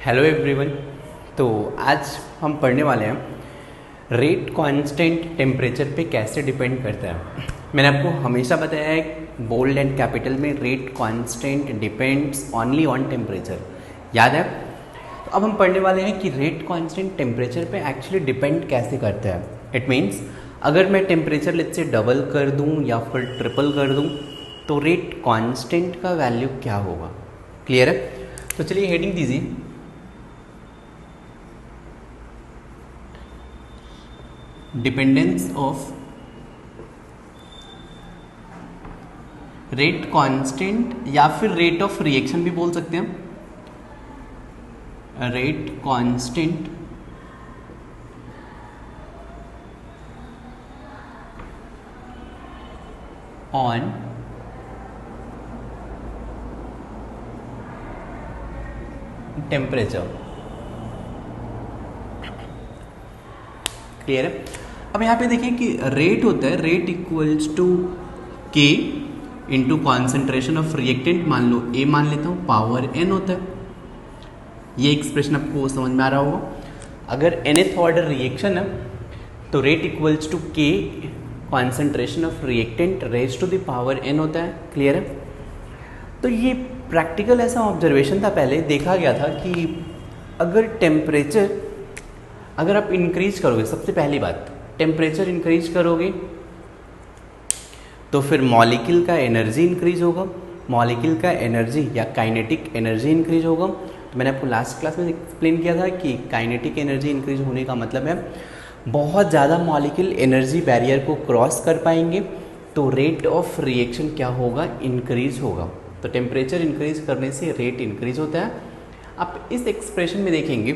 Hello everyone. तो आज हम पढ़ने वाले हैं रेट कांस्टेंट टेम्परेचर पे कैसे डिपेंड करता है। मैंने आपको हमेशा बताया है बोल्ड एंड कैपिटल में rate constant depends only on temperature, याद है। तो अब हम पढ़ने वाले हैं कि रेट कांस्टेंट टेम्परेचर पे एक्चुअली डिपेंड कैसे करता है। इट मीन्स अगर मैं टेम्परेचर लेट्स से डबल कर दूं या फिर ट्रिपल कर दूं तो रेट कांस्टेंट का वैल्यू क्या होगा। क्लियर है? तो चलिए हेडिंग दीजिए, डिपेंडेंस ऑफ रेट कांस्टेंट या फिर रेट ऑफ रिएक्शन भी बोल सकते हैं। Rate constant on temperature. Clear है? अब यहाँ पे देखिए कि रेट होता है, रेट इक्वल्स टू के इंटू कॉन्सेंट्रेशन ऑफ रिएक्टेंट, मान लो ए मान लेता हूँ, पावर एन होता है। ये एक्सप्रेशन आपको समझ में आ रहा होगा। अगर nth ऑर्डर रिएक्शन है तो rate equals to K concentration of reactant raise to the power N होता है। क्लियर है? तो ये प्रैक्टिकल ऐसा ऑब्जर्वेशन था, पहले देखा गया था कि अगर टेम्परेचर अगर आप इंक्रीज करोगे, सबसे पहली बात टेम्परेचर इंक्रीज करोगे तो फिर मॉलिक्यूल का एनर्जी इंक्रीज होगा, मॉलिक्यूल का एनर्जी या काइनेटिक एनर्जी इंक्रीज होगा। तो मैंने आपको लास्ट क्लास में एक्सप्लेन किया था कि काइनेटिक एनर्जी इंक्रीज होने का मतलब है बहुत ज़्यादा मॉलिक्यूल एनर्जी बैरियर को क्रॉस कर पाएंगे तो रेट ऑफ रिएक्शन क्या होगा, इंक्रीज होगा। तो टेम्परेचर इंक्रीज करने से रेट इंक्रीज होता है। आप इस एक्सप्रेशन में देखेंगे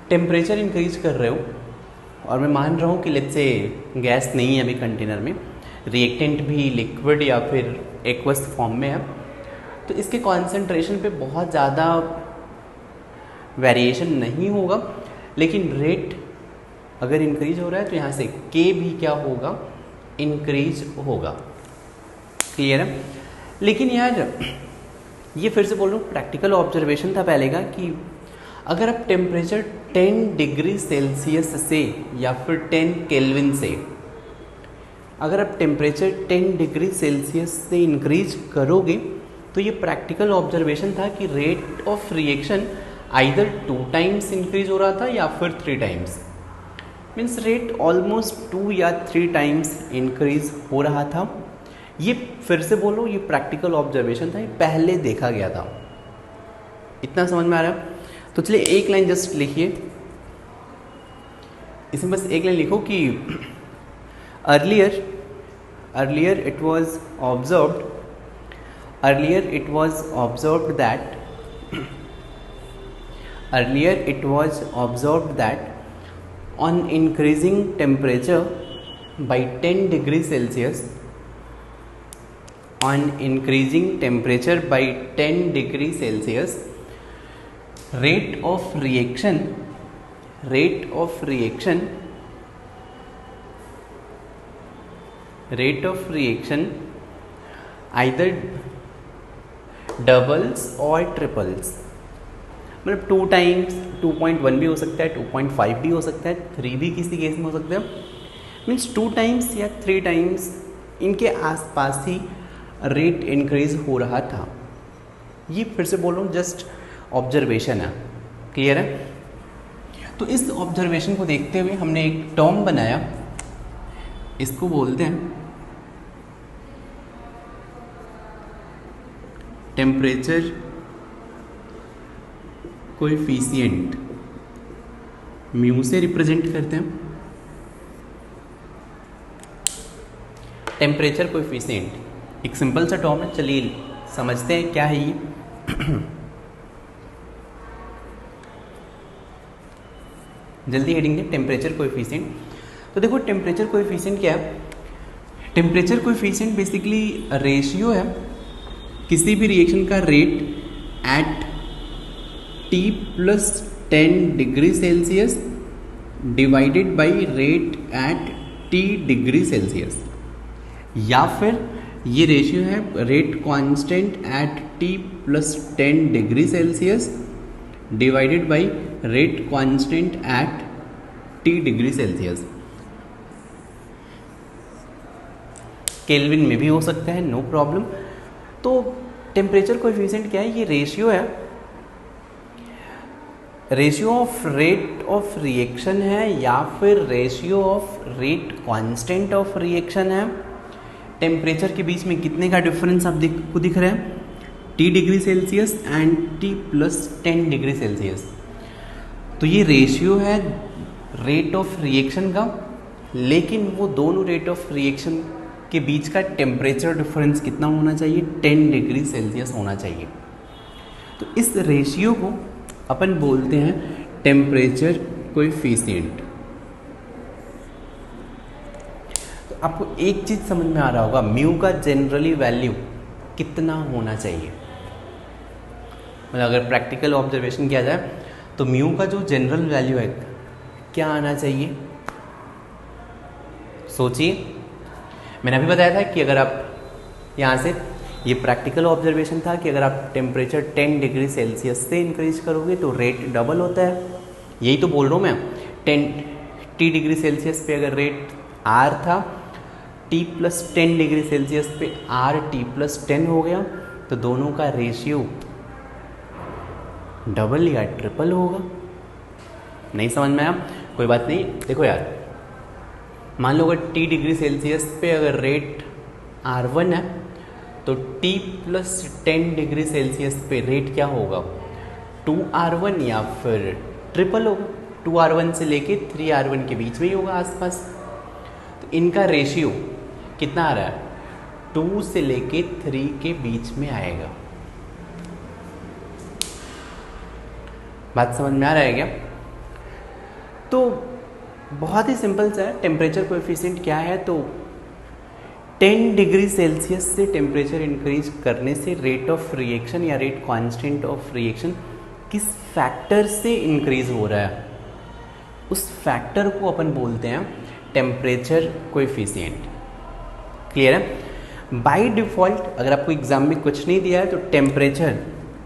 टेम्परेचर इंक्रीज कर रहे हो और मैं मान रहा हूँ कि लेट्स से गैस नहीं है अभी कंटेनर में, रिएक्टेंट भी लिक्विड या फिर एक्वस फॉर्म में है, तो इसके कॉन्सेंट्रेशन पे बहुत ज़्यादा वेरिएशन नहीं होगा, लेकिन रेट अगर इंक्रीज हो रहा है तो यहाँ से के भी क्या होगा, इंक्रीज होगा। क्लियर है? लेकिन यार ये फिर से बोल रहा हूँ प्रैक्टिकल ऑब्जर्वेशन था पहले का कि अगर आप टेम्परेचर 10 डिग्री सेल्सियस से या फिर 10 केल्विन से, अगर आप टेम्परेचर 10 डिग्री सेल्सियस से इंक्रीज करोगे तो ये प्रैक्टिकल ऑब्जर्वेशन था कि rate of reaction either 2 times increase हो रहा था या फिर 3 टाइम्स, मीन्स रेट ऑलमोस्ट 2 या 3 टाइम्स इंक्रीज हो रहा था। ये फिर से बोलो, ये प्रैक्टिकल ऑब्जर्वेशन था, ये पहले देखा गया था। इतना समझ में आ रहा है? तो चलिए एक लाइन जस्ट लिखिए, इसमें बस एक लाइन लिखो कि earlier it was observed that on increasing temperature by 10 degree Celsius, rate of reaction either doubles और ट्रिपल्स, मतलब 2 टाइम्स, 2.1 भी हो सकता है, 2.5 भी हो सकता है, 3 भी किसी केस में हो सकता है, मीन्स 2 टाइम्स या 3 टाइम्स इनके आसपास ही रेट इंक्रीज हो रहा था। ये फिर से बोल रहा हूँ जस्ट ऑब्जर्वेशन है। क्लियर है? तो इस ऑब्जर्वेशन को देखते हुए हमने एक टर्म बनाया, इसको बोलते हैं टेम्परेचर कोएफिशिएंट, म्यू से रिप्रेजेंट करते हैं टेम्परेचर कोएफिशिएंट। एक सिंपल सा टर्म है, चलिए समझते हैं क्या है ये। जल्दी हेडिंग है टेम्परेचर कोएफिशिएंट। तो देखो टेम्परेचर कोएफिशिएंट क्या है। टेम्परेचर कोएफिशिएंट बेसिकली रेशियो है किसी भी रिएक्शन का rate at T + 10 degree Celsius divided by rate at T degree Celsius, या फिर ये रेशियो है rate constant at T + 10 degree Celsius divided by rate constant at T degree Celsius. Kelvin में भी हो सकता है, नो प्रॉब्लम। तो टेम्परेचर कोएफिशिएंट क्या है? ये रेशियो है, ratio of rate of reaction है या फिर ratio of rate constant of reaction है। टेम्परेचर के बीच में कितने का डिफरेंस आप को दिख रहा है? T degree Celsius and T + 10 degree Celsius. तो ये रेशियो है रेट ऑफ रिएक्शन का, लेकिन वो दोनों रेट ऑफ रिएक्शन के बीच का टेम्परेचर डिफरेंस कितना होना चाहिए? 10 डिग्री सेल्सियस होना चाहिए। तो इस रेशियो को अपन बोलते हैं टेम्परेचर कोएफिशिएंट। तो आपको एक चीज समझ में आ रहा होगा, म्यू का जनरली वैल्यू कितना होना चाहिए। मतलब अगर प्रैक्टिकल ऑब्जर्वेशन किया जाए तो म्यू का जो जनरल वैल्यू है क्या आना चाहिए? सोचिए, मैंने अभी बताया था कि अगर आप यहाँ से, ये प्रैक्टिकल ऑब्जर्वेशन था कि अगर आप टेम्परेचर 10 डिग्री सेल्सियस से इंक्रीज करोगे तो रेट डबल होता है। यही तो बोल रहा हूँ मैं, 10 डिग्री सेल्सियस पे अगर रेट R था, T + 10 डिग्री सेल्सियस पे RT + 10 हो गया, तो दोनों का रेशियो डबल या ट्रिपल होगा। नहीं समझ में आया? कोई बात नहीं। देखो यार, मान लो अगर T डिग्री सेल्सियस पे अगर रेट R1 है तो T + 10 डिग्री सेल्सियस पे रेट क्या होगा? 2R1 या फिर ट्रिपल होगा। 2R1 से लेके 3R1 के बीच में ही होगा आसपास। तो इनका रेशियो कितना आ रहा है? 2 से लेके 3 के बीच में आएगा। बात समझ में आ रहा है क्या? तो बहुत ही सिंपल सा है। टेम्परेचर कोएफिशिएंट क्या है? तो 10 डिग्री सेल्सियस से टेम्परेचर इंक्रीज करने से रेट ऑफ रिएक्शन या रेट कांस्टेंट ऑफ रिएक्शन किस फैक्टर से इंक्रीज हो रहा है, उस फैक्टर को अपन बोलते हैं टेम्परेचर कोएफिशिएंट। क्लियर है? बाय डिफॉल्ट अगर आपको एग्जाम में कुछ नहीं दिया है तो टेम्परेचर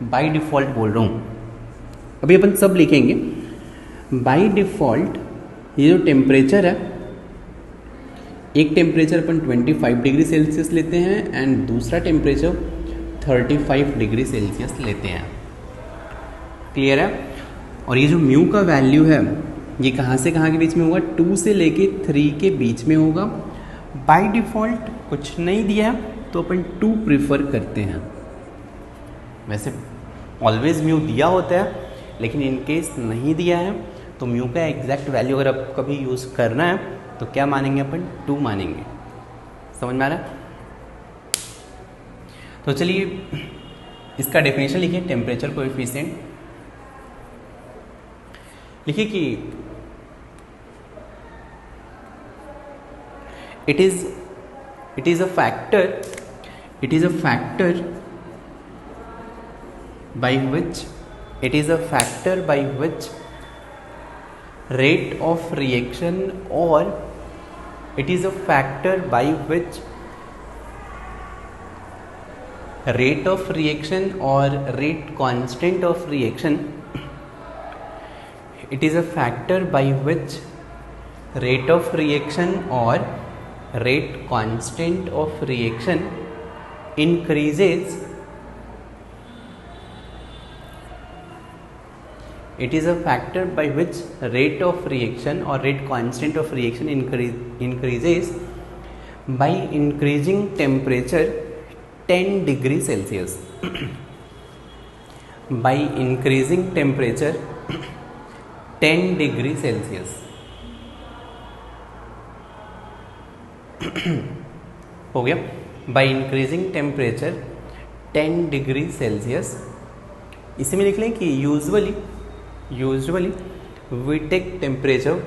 बाय डिफॉल्ट बोल रहा हूँ, अभी अपन सब लिखेंगे। बाय डिफॉल्ट ये जो टेम्परेचर है, एक टेम्परेचर अपन 25 डिग्री सेल्सियस लेते हैं एंड दूसरा टेम्परेचर 35 डिग्री सेल्सियस लेते हैं। क्लियर है? और ये जो म्यू का वैल्यू है ये कहाँ से कहाँ के बीच में होगा? 2 से लेके 3 के बीच में होगा। बाय डिफ़ॉल्ट कुछ नहीं दिया है तो अपन 2 प्रीफर करते हैं। वैसे ऑलवेज म्यू दिया होता है, लेकिन इन केस नहीं दिया है तो म्यू का एग्जैक्ट वैल्यू अगर आपको कभी यूज़ करना है तो क्या मानेंगे अपन? 2 मानेंगे। समझ में आ रहा है? तो चलिए इसका डेफिनेशन लिखिए। टेम्परेचर कोएफिशिएंट लिखिए कि it is a factor by which rate of reaction or it is a factor by which rate of reaction or rate constant of reaction, it is a factor by which rate of reaction or rate constant of reaction increases. It is a factor by which rate of reaction or rate constant of reaction increases by increasing temperature 10 degree Celsius. By increasing temperature 10 degree Celsius. हो गया। By increasing temperature 10 degree Celsius. इसी में लिख लें कि usually we take temperature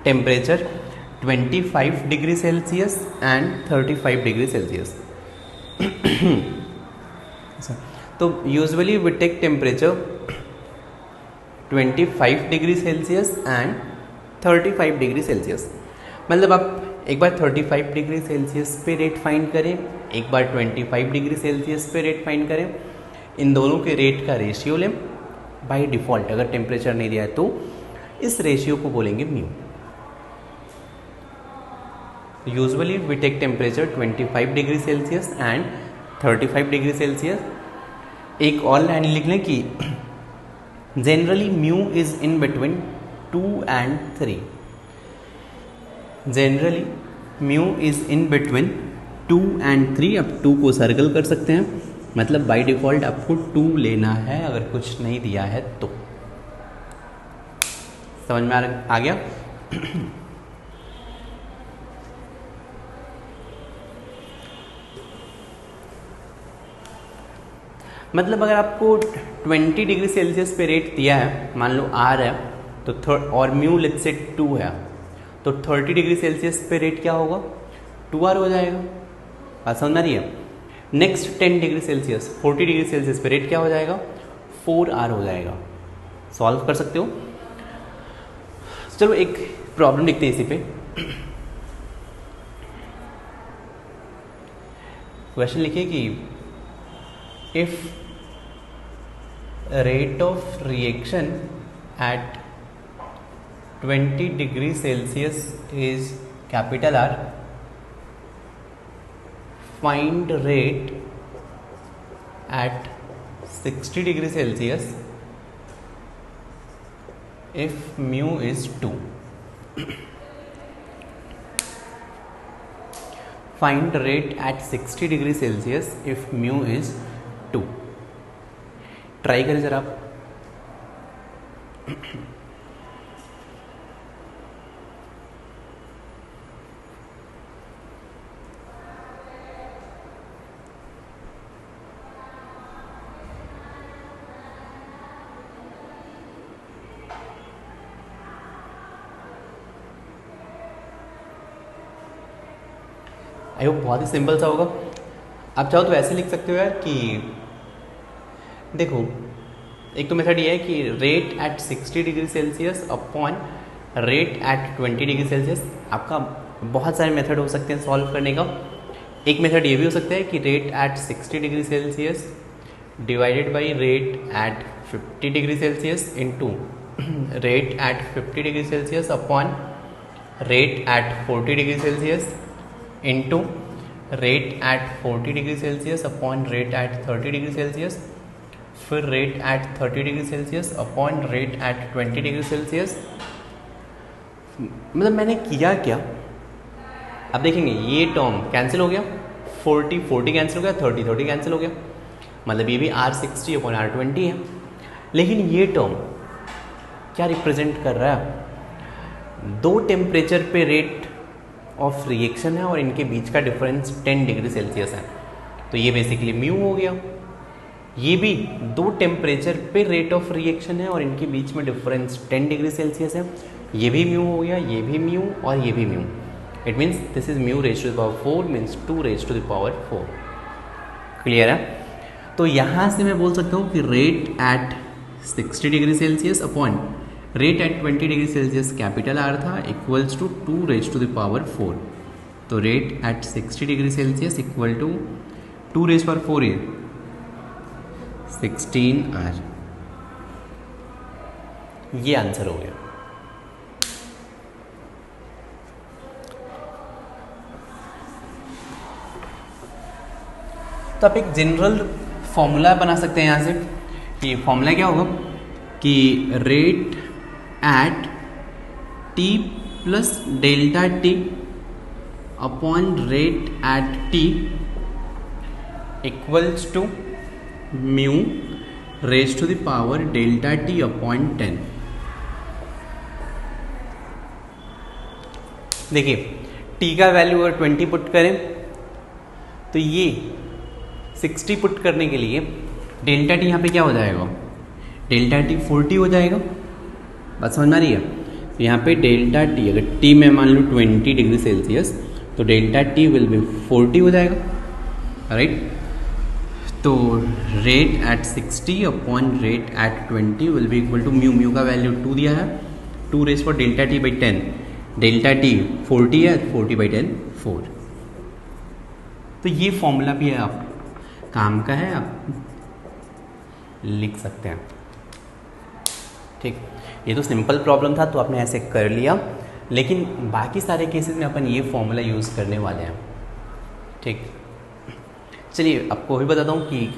25 degree Celsius and 35 degree Celsius. तो usually we take temperature 25 degree Celsius and 35 degree Celsius. मतलब आप एक बार 35 डिग्री सेल्सियस पे रेट फाइंड करें, एक बार 25 डिग्री सेल्सियस पे रेट फाइंड करें, इन दोनों के रेट का रेशियो लें बाय डिफ़ॉल्ट अगर टेम्परेचर नहीं दिया है तो इस रेशियो को बोलेंगे mu. Usually we take temperature 25 degree Celsius and 35 degree Celsius. एक और लाइन लिख लें कि generally mu is in between 2 and 3। Generally mu is in between 2 and 3। अब 2 को सर्कल कर सकते हैं, मतलब बाय डिफ़ॉल्ट आपको 2 लेना है अगर कुछ नहीं दिया है तो। समझ में आ गया? मतलब अगर आपको 20 डिग्री सेल्सियस पे रेट दिया है, मान लो आर है तो और म्यू लेट्स से 2 है, तो 30 डिग्री सेल्सियस पे रेट क्या होगा? 2R हो जाएगा। बात समझ में आ रही है? Next 10 degree Celsius 40 degree Celsius पे रेट क्या हो जाएगा? 4R हो जाएगा। सॉल्व कर सकते हो? चलो एक प्रॉब्लम लिखते हैं इसी पे। क्वेश्चन लिखिए कि if rate of reaction at 20 degree Celsius is capital R, find rate at 60 degree Celsius if mu is 2. Find rate at 60 degree Celsius if mu is 2. Try करें जरा आप। आई होप बहुत ही सिंपल सा होगा। आप चाहो तो ऐसे लिख सकते हो यार कि देखो, एक तो मेथड ये है कि rate at 60 degree Celsius upon rate at 20 degree Celsius. आपका बहुत सारे मेथड हो सकते हैं सॉल्व करने का। एक मेथड ये भी हो सकता है कि rate at 60 degree Celsius divided by rate at 50 degree Celsius into rate at 50 degree Celsius upon rate at 40 degree Celsius into rate at 40 degree Celsius upon rate at 30 degree Celsius, फिर rate at 30 degree Celsius upon rate at 20 degree Celsius. मतलब मैंने किया क्या, अब देखेंगे ये term cancel हो गया, 40 कैंसिल हो गया, 30 कैंसिल हो गया, मतलब ये भी R60 अपॉन R20 है। लेकिन ये टर्म क्या रिप्रेजेंट कर रहा है? दो टेम्परेचर पे रेट ऑफ रिएक्शन है और इनके बीच का डिफरेंस 10 डिग्री सेल्सियस है, तो ये बेसिकली म्यू हो गया। ये भी दो टेम्परेचर पे रेट ऑफ रिएक्शन है और इनके बीच में डिफरेंस 10 डिग्री सेल्सियस है, ये भी म्यू हो गया, ये भी म्यू और ये भी mu. It means this is mu raise to the power 4 means 2 raise to the power 4। Clear है? तो यहाँ से मैं बोल सकता हूँ कि rate at 60 degree Celsius upon rate at 20 degree Celsius capital R था equals to 2 raise to the power 4। तो rate at 60 degree Celsius equal to 2 raise power 4 है 16R। ये आंसर हो गया। तो आप एक जनरल फॉर्मूला बना सकते हैं यहाँ से कि फॉर्मूला क्या होगा कि rate at T plus delta T upon rate at T equals to mu raise to the power delta T upon 10। देखिए T का वैल्यू अगर 20 पुट करें तो ये 60 पुट करने के लिए डेल्टा T यहाँ पे क्या हो जाएगा? डेल्टा T 40 हो जाएगा। बात समझ में आ रही है? तो यहाँ पे डेल्टा T अगर T में मान लो 20 डिग्री सेल्सियस तो डेल्टा T विल बी 40 हो जाएगा, राइट? तो rate at 60 upon rate at 20 will be equal to mu. Mu का वैल्यू 2 दिया है, 2 raise for delta T by 10। Delta T 40 है, 40 बाई 10 4। तो ये फॉर्मूला भी है, आप काम का है, आप लिख सकते हैं। ठीक, ये तो सिंपल प्रॉब्लम था तो आपने ऐसे कर लिया, लेकिन बाकी सारे केसेस में अपन ये फॉर्मूला यूज़ करने वाले हैं। ठीक, चलिए आपको भी बताता हूँ कि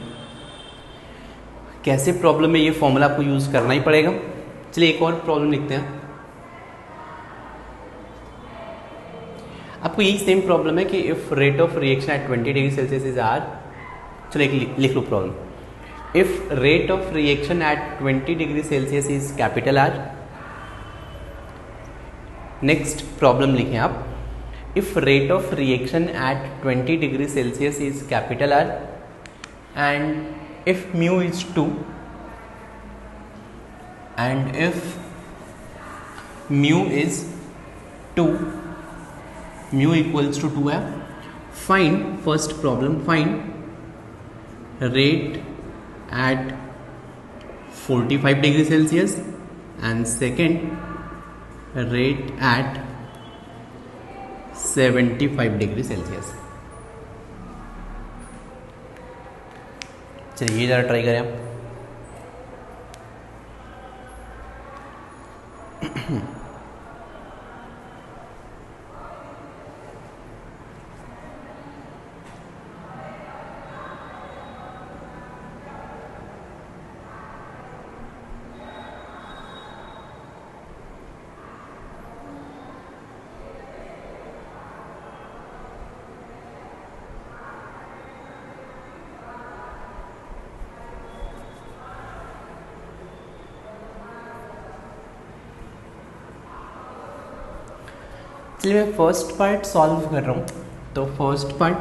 कैसे प्रॉब्लम में ये फॉर्मूला आपको यूज़ करना ही पड़ेगा। चलिए एक और प्रॉब्लम लिखते हैं। आपको यही सेम प्रॉब्लम है कि if rate of reaction at 20 degree Celsius is R, चलो एक लिख लो problem. If rate of reaction at 20 degree Celsius is capital R. Next problem लिखें आप, if rate of reaction at 20 degree Celsius is capital R and if mu is 2 and if mu is 2, mu equals to 2 है। Find, first problem, find rate at 45 degree Celsius and second rate at 75 degree Celsius। चलिए ये ज़रा try करें आप। चलिए मैं first part solve कर रहा हूँ। तो first part,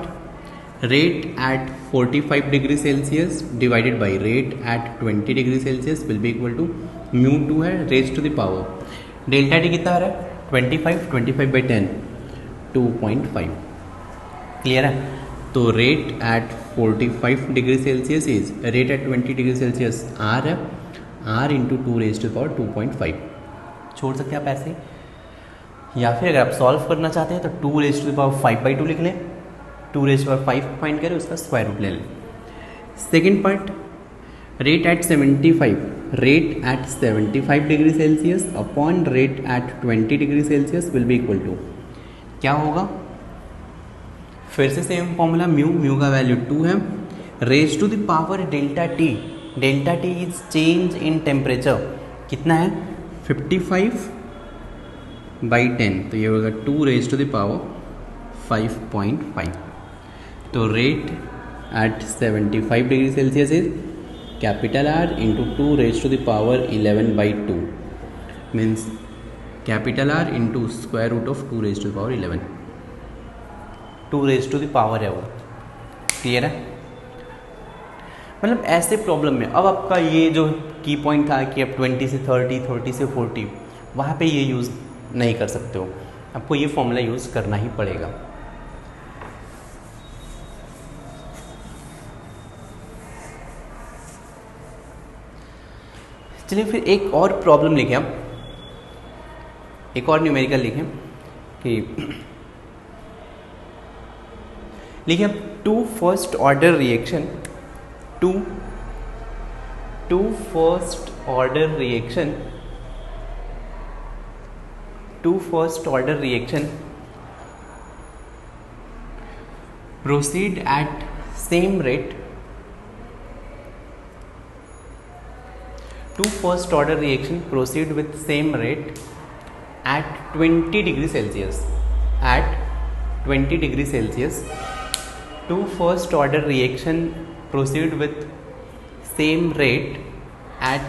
rate at 45 degree Celsius divided by rate at 20 degree Celsius will be equal to mu 2 है raise to the power delta T कितना आ रहा है 25 बाई 10 2.5। क्लियर है। तो rate at 45 degree Celsius is rate at 20 degree Celsius R है, R into 2 raise to the power 2.5 छोड़ सकते हैं आप ऐसे, या फिर अगर आप सॉल्व करना चाहते हैं तो 2 रेज टू द पावर 5/2 लिख लें, 2 raise to the power 5 find करें, उसका स्क्वायर रूट ले लें। Second part, rate at 75 degree Celsius upon rate at 20 degree Celsius will be equal to क्या होगा, फिर से सेम फॉर्मूला, म्यू का वैल्यू 2 है, raise to the power delta T is change in temperature कितना है 55/10, तो ये होगा 2 रेज टू द पावर 5.5। तो rate at 75 degree Celsius is capital R into 2 raise to the power 11/2 means capital R into square root of 2 raise to the power 11, 2 raise to the power है वो। Clear है। मतलब ऐसे problem में अब आपका ये जो की पॉइंट था कि अब 20 से 30, 30 से 40, वहाँ पे ये यूज़ नहीं कर सकते हो, आपको ये फॉर्मूला यूज़ करना ही पड़ेगा। चलिए फिर एक और प्रॉब्लम लिखें हम, एक और न्यूमेरिकल लिखें कि लिखें अब to first order reaction proceed at same rate, two first order reaction proceed with same rate at 20 degree Celsius, two first order reaction proceed with same rate at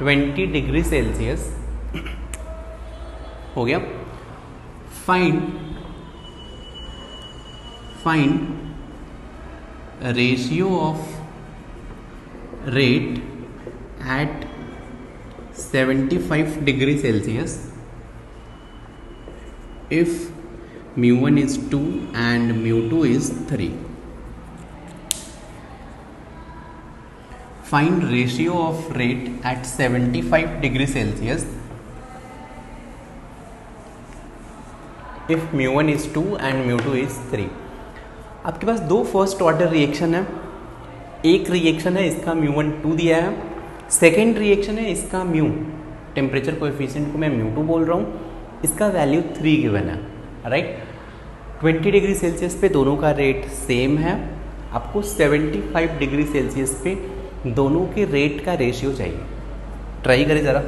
20 degree Celsius हो गया। Find ratio of rate at 75 degree Celsius if mu1 is 2 and mu2 is 3. Find ratio of rate at 75 degree Celsius if mu1 is 2 and mu2 is 3. आपके पास दो first order reaction है, एक reaction है इसका mu1 2 दिया है, second reaction है इसका टेम्परेचर कोएफिशिएंट को मैं μ2 बोल रहा हूँ, इसका वैल्यू 3 गिवन है, राइट। 20 डिग्री सेल्सियस पे दोनों का रेट सेम है, आपको 75 डिग्री सेल्सियस पे दोनों के रेट का रेशियो चाहिए। ट्राई करें ज़रा।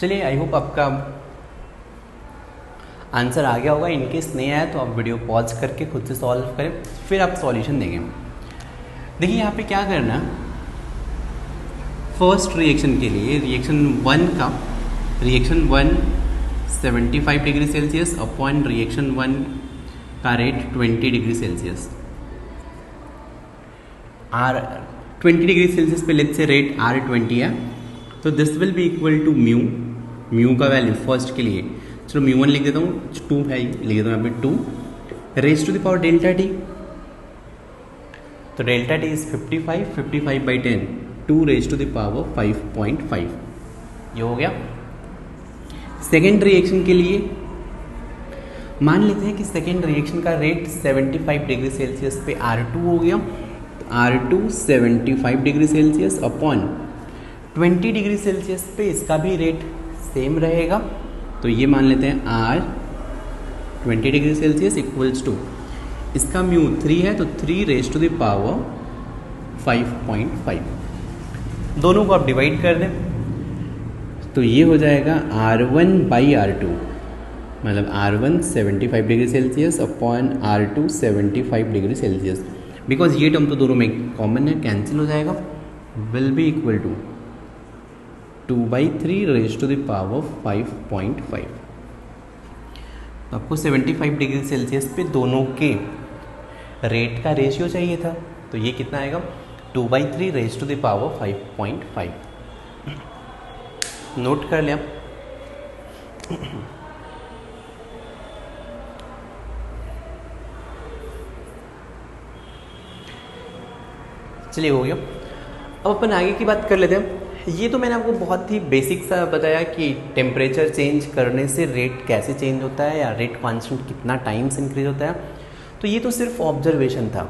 चलिए, आई होप आपका आंसर आ गया होगा। इनकेस नहीं आया तो आप वीडियो पॉज करके खुद से सॉल्व करें, फिर आप सॉल्यूशन देंगे। देखिए यहाँ पे क्या करना, फर्स्ट रिएक्शन के लिए reaction 1 75 degree Celsius upon reaction 1 का rate 20 degree Celsius. 20 degree Celsius पे लेट से रेट R20 है, तो this will be equal to mu का वैल्यू फर्स्ट के लिए, चलो μ1 लिख देता हूँ, 2 है, लिख देता हूँ यहाँ पे 2 raise to the power delta T. तो delta T is 55 by 10, 2 raise to the power 5.5, ये हो गया। सेकेंड रिएक्शन के लिए मान लेते हैं कि सेकेंड रिएक्शन का रेट 75 डिग्री सेल्सियस पे R2 हो गया। R2 75 degree Celsius upon 20 degree Celsius पे इसका भी रेट सेम रहेगा, तो ये मान लेते हैं R 20 degree Celsius equals to, इसका म्यू 3 है तो 3 रेज टू द पावर 5.5। दोनों को आप डिवाइड कर दें तो ये हो जाएगा R1 बाई R2, मतलब R1 75 degree Celsius upon R2 75 degree Celsius. Because ये टर्म तो दोनों में कॉमन है, कैंसिल हो जाएगा, will be equal to 2/3 raise to the power 5.5। तो आपको 75 डिग्री सेल्सियस पे दोनों के रेट का रेशियो चाहिए था, तो ये कितना आएगा 2/3 raise to the power 5.5। Note कर लिया। चलिए, हो गया। अब अपन आगे की बात कर लेते हैं। ये तो मैंने आपको बहुत ही बेसिक सा बताया कि टेम्परेचर चेंज करने से रेट कैसे चेंज होता है या रेट कांस्टेंट कितना टाइम से इंक्रीज होता है, तो ये तो सिर्फ ऑब्जर्वेशन था,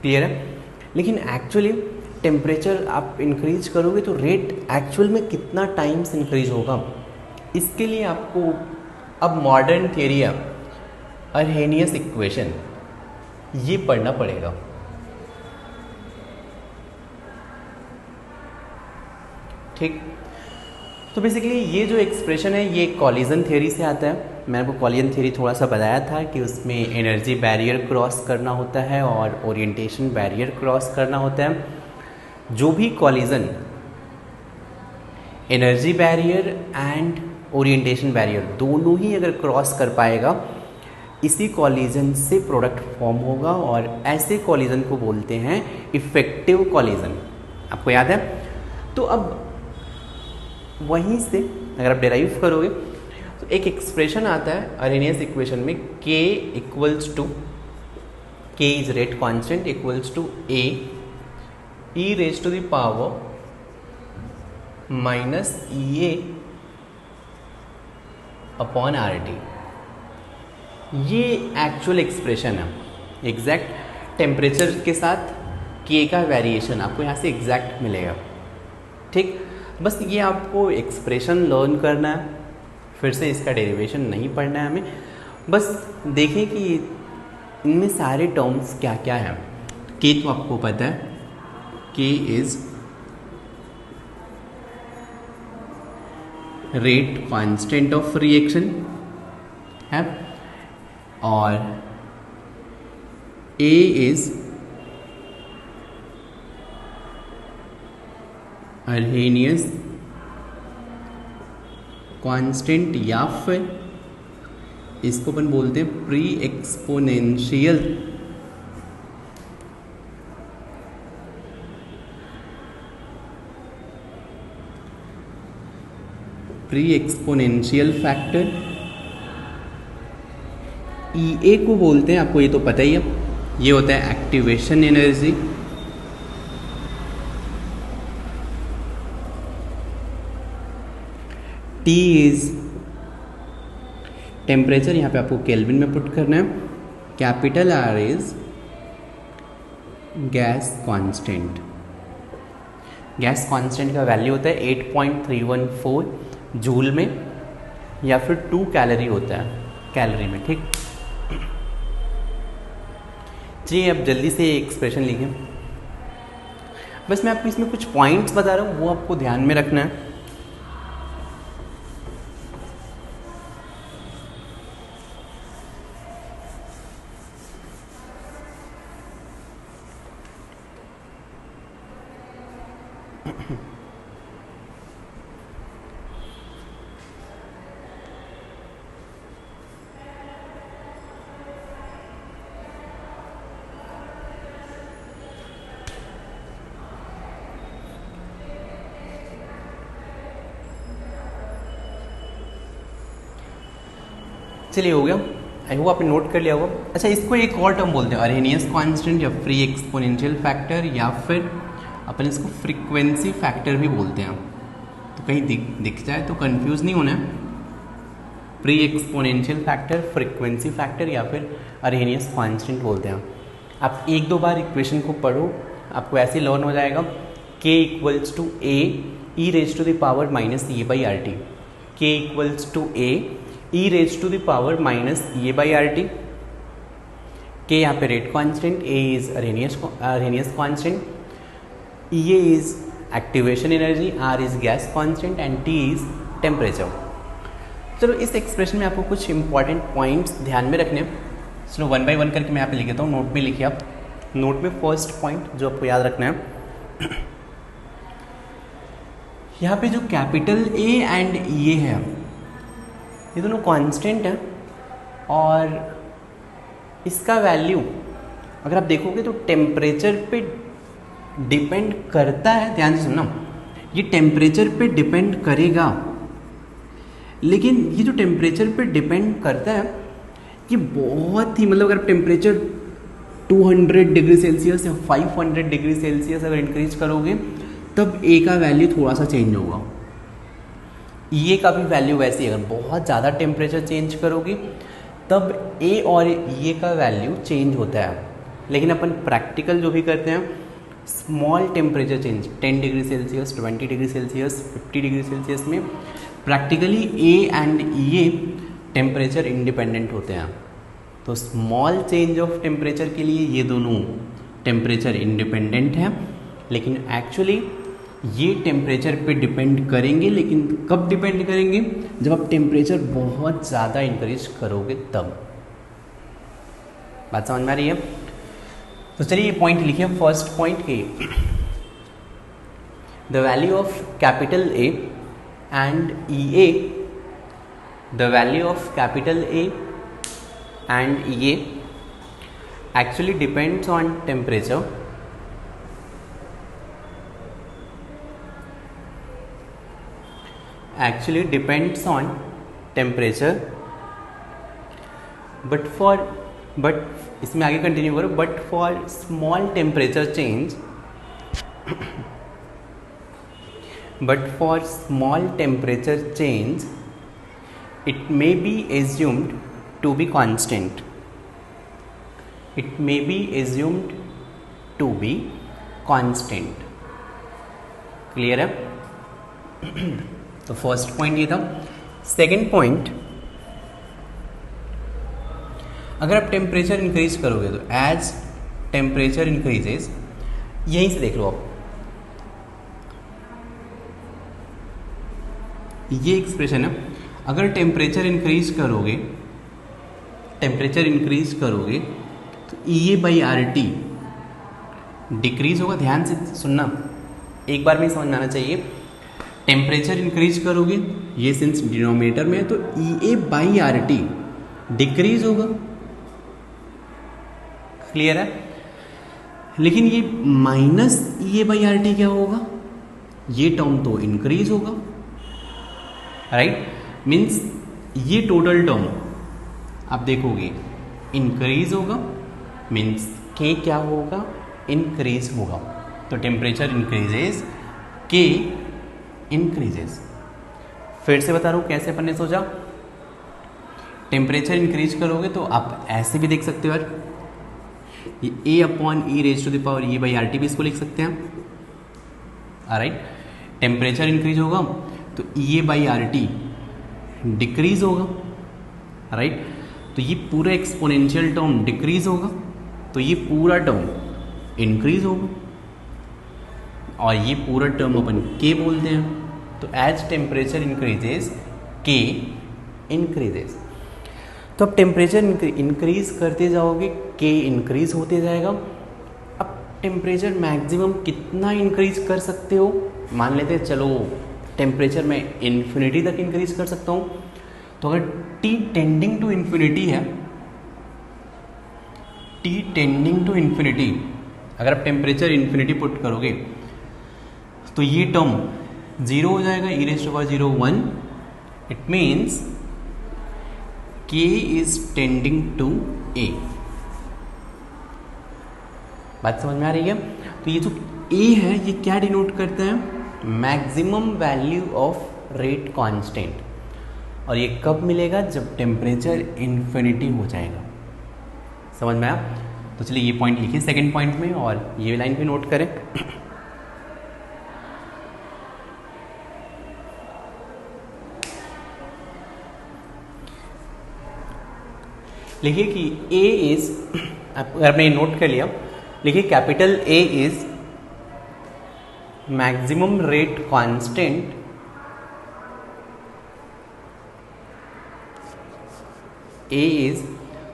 क्लियर है। लेकिन एक्चुअली टेम्परेचर आप इंक्रीज करोगे तो रेट एक्चुअल में कितना टाइम से इंक्रीज होगा, इसके लिए आपको अब मॉडर्न थियरी है अर्हेनियस इक्वेशन, ये पढ़ना पड़ेगा। ठीक, तो बेसिकली ये जो एक्सप्रेशन है ये कॉलिजन थ्योरी से आता है। मैंने आपको कॉलिजन थ्योरी थोड़ा सा बताया था कि उसमें एनर्जी बैरियर क्रॉस करना होता है और ओरिएंटेशन बैरियर क्रॉस करना होता है। जो भी collision energy barrier and orientation barrier दोनों ही अगर क्रॉस कर पाएगा, इसी कॉलिजन से प्रोडक्ट फॉर्म होगा और ऐसे कॉलिजन को बोलते हैं इफेक्टिव कॉलिजन। आपको याद है? तो अब वहीं से अगर आप डेराइव करोगे तो एक एक्सप्रेशन आता है अर्हेनियस इक्वेशन में, K equals to, K is rate constant equals to A e raise to the power minus EA upon RT। ये एक्चुअल एक्सप्रेशन है, एग्जैक्ट टेम्परेचर के साथ K का वेरिएशन आपको यहाँ से एग्जैक्ट मिलेगा। ठीक, बस ये आपको एक्सप्रेशन लर्न करना है, फिर से इसका डेरिवेशन नहीं पढ़ना है हमें। बस देखें कि इनमें सारे टर्म्स क्या क्या हैं। K तो आपको पता है, K is rate constant of reaction है और A इज अर्हेनियस कांस्टेंट या फिर इसको अपन बोलते हैं प्री एक्सपोनेंशियल फैक्टर ई को बोलते हैं, आपको ये तो पता ही है, ये होता है activation energy. T is temperature, यहाँ पे आपको केल्विन में पुट करना है। Capital R is gas constant. Gas constant का वैल्यू होता है 8.314 जूल में या फिर 2 कैलोरी होता है कैलोरी में, ठीक। चलिए अब जल्दी से एक्सप्रेशन लिखें। बस मैं आपको इसमें कुछ पॉइंट्स बता रहा हूँ, वो आपको ध्यान में रखना है। चलिए हो गया, आई होप आपने नोट कर लिया होगा। अच्छा, इसको एक और टर्म बोलते हैं, अरहेनियस कांस्टेंट या फ्री एक्सपोनेंशियल फैक्टर, या फिर अपन इसको फ्रीक्वेंसी फैक्टर भी बोलते हैं। तो कहीं दिख जाए तो कंफ्यूज नहीं होना है। Pre exponential factor, frequency factor या फिर अरहेनियस कांस्टेंट बोलते हैं। आप एक दो बार इक्वेशन को पढ़ो, आपको ऐसे लर्न हो जाएगा। k equals to A E raise to the power minus A by R T. K equals to A E raise to the power minus A by R T. K यहाँ पे rate constant, A is Arrhenius constant, E is activation energy, R is gas constant and T is temperature. चलो इस expression में आपको कुछ important points ध्यान में रखने हैं। चलो 1 बाय 1 करके मैं यहाँ पे लिख देता हूँ, नोट में लिखिए आप। नोट में फर्स्ट पॉइंट जो आपको याद रखना है, यहाँ पे जो कैपिटल ए एंड ये है, ये दोनों कांस्टेंट है और इसका वैल्यू अगर आप देखोगे तो टेम्परेचर पे डिपेंड करता है। ध्यान से सुनना, ये टेम्परेचर पे डिपेंड करेगा, लेकिन ये जो टेम्परेचर पे डिपेंड करता है ये बहुत ही, मतलब अगर टेम्परेचर 200 डिग्री सेल्सियस या 500 डिग्री सेल्सियस अगर इंक्रीज करोगे तब ए का वैल्यू थोड़ा सा चेंज होगा। ये का भी वैल्यू वैसे ही, अगर बहुत ज़्यादा टेम्परेचर चेंज करोगे तब ए और ये का वैल्यू चेंज होता है। लेकिन अपन प्रैक्टिकल जो भी करते हैं, small temperature change 10 degree Celsius, 20 degree Celsius, 50 degree Celsius में प्रैक्टिकली ए एंड ये टेम्परेचर इंडिपेंडेंट होते हैं। तो स्मॉल चेंज ऑफ टेम्परेचर के लिए ये दोनों टेम्परेचर इंडिपेंडेंट हैं, लेकिन एक्चुअली ये टेम्परेचर पे डिपेंड करेंगे। लेकिन कब डिपेंड करेंगे? जब आप टेम्परेचर बहुत ज़्यादा इंक्रीज करोगे तब। बात समझ में आ रही है? तो चलिए ये पॉइंट लिखिए। First point A, the value of capital A and E A, the value of capital A and E A actually depends on temperature, actually depends on temperature, but इसमें आगे कंटिन्यू करो, but for small temperature change, but for small temperature change it may be assumed to be constant, it may be assumed to be constant। Clear है? तो first point ये था। Second point, अगर आप temperature increase करोगे तो as temperature increases, यहीं से देख लो आप, ये एक्सप्रेशन है, अगर टेम्परेचर इंक्रीज करोगे तो ई बाई आर टी डिक्रीज होगा। ध्यान से सुनना, एक बार में समझ में आना चाहिए। टेम्परेचर इंक्रीज करोगे, ये सिंस डिनोमिनेटर में है, तो ई A by R T decrease होगा। क्लियर है? लेकिन ये minus E A by R T क्या होगा? ये टर्म तो इंक्रीज होगा, राइट? मीन्स ये टोटल टर्म आप देखोगे, इंक्रीज होगा, मीन्स के क्या होगा, इंक्रीज होगा। तो टेम्परेचर इंक्रीजेज, के इंक्रीजेज। फिर से बता रहा हूँ कैसे अपन ने सोचा। टेम्परेचर इंक्रीज करोगे तो आप ऐसे भी देख सकते हो यार, ये A upon E raise to the power E by R T भी इसको लिख सकते हैं। ऑलराइट, टेम्परेचर इंक्रीज होगा तो ई A by R T decrease होगा। राइट, तो ये पूरा एक्सपोनेंशियल टर्म डिक्रीज होगा, तो ये पूरा टर्म इंक्रीज होगा, और ये पूरा टर्म अपन के बोलते हैं। तो एज टेम्परेचर इंक्रीजेज के इंक्रीजेज। तो अब टेम्परेचर इंक्रीज करते जाओगे, के इंक्रीज होते जाएगा। अब टेम्परेचर मैक्सिमम कितना इंक्रीज कर सकते हो, मान लेते हैं चलो टेम्परेचर मैं इन्फिनिटी तक इंक्रीज कर सकता हूँ। तो अगर T टेंडिंग टू इन्फिनिटी है, T टेंडिंग टू इन्फिनिटी, अगर आप टेम्परेचर इन्फिनिटी पुट करोगे तो ये टर्म जीरो हो जाएगा, e raise to power 0 1। It means K is tending to A। बात समझ में आ रही है? तो ये जो A है ये क्या डिनोट करता है, maximum value of rate constant. और ये कब मिलेगा, जब टेम्परेचर इन्फिनिटी हो जाएगा। समझ में आया? तो चलिए ये पॉइंट लिखिए सेकंड पॉइंट में, और ये लाइन भी नोट करें। लिखिए कि A इज, अगर आपने नोट कर लिया, लिखिए capital A is maximum rate constant A is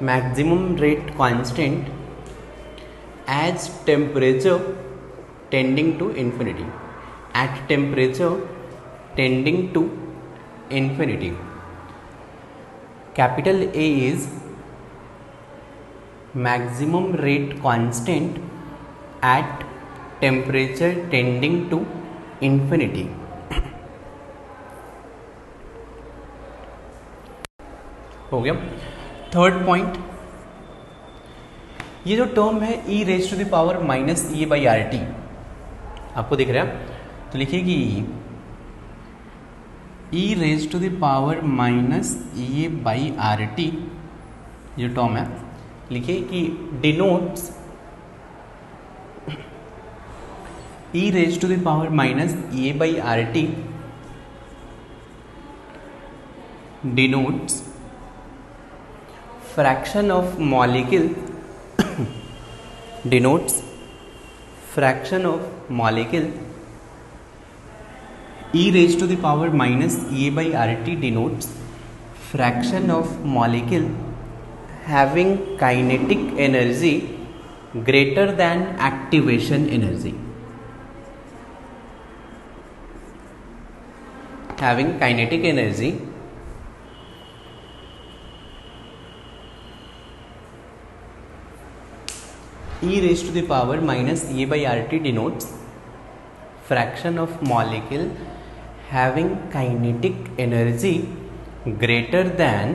maximum rate constant as temperature tending to infinity. At temperature tending to infinity, capital A is maximum rate constant at temperature tending to infinity. हो गया। Third point, ये जो term है E raise to the power minus E by R T, आपको दिख रहा है? तो लिखिए कि E raise to the power minus E by R T जो टर्म है, लिखिए कि denotes E raise to the power minus E by R T denotes fraction of molecule denotes fraction of molecule e raised to the power minus e by rt denotes fraction of molecule having kinetic energy greater than activation energy, having kinetic energy e raised to the power minus e by rt denotes fraction of molecule having kinetic energy greater than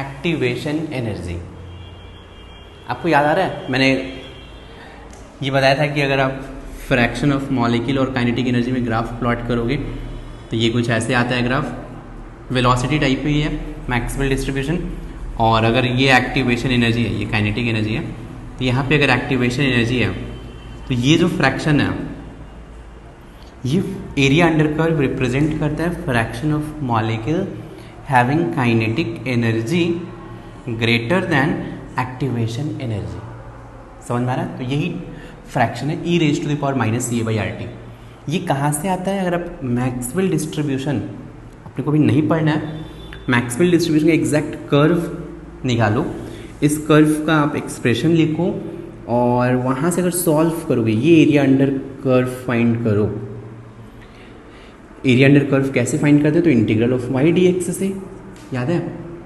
activation energy। आपको याद आ रहा है, मैंने ये बताया था कि अगर आप फ्रैक्शन ऑफ मॉलिक्यूल और काइनेटिक एनर्जी में ग्राफ प्लॉट करोगे तो ये कुछ ऐसे आता है ग्राफ, वेलोसिटी टाइप ही है, मैक्सवेल डिस्ट्रीब्यूशन। और अगर ये एक्टिवेशन एनर्जी है, ये काइनेटिक एनर्जी है, तो यहाँ पे अगर एक्टिवेशन एनर्जी है तो ये जो फ्रैक्शन है ये एरिया अंडर कर्व रिप्रेजेंट करता है fraction of molecule having kinetic energy greater than activation energy. समझ में आ रहा है? तो यही फ्रैक्शन है E raise to the power minus E by R T. ये कहाँ से आता है? अगर आप मैक्सवेल डिस्ट्रीब्यूशन अपने को भी नहीं पढ़ना है, मैक्सवेल डिस्ट्रीब्यूशन का एग्जैक्ट कर्व निकालो, इस कर्व का आप एक्सप्रेशन लिखो और वहाँ से अगर सॉल्व करोगे, ये एरिया अंडर कर्व फाइंड करो। एरिया अंडर कर्व कैसे फाइंड करते हैं? तो integral of Y D X से, याद है?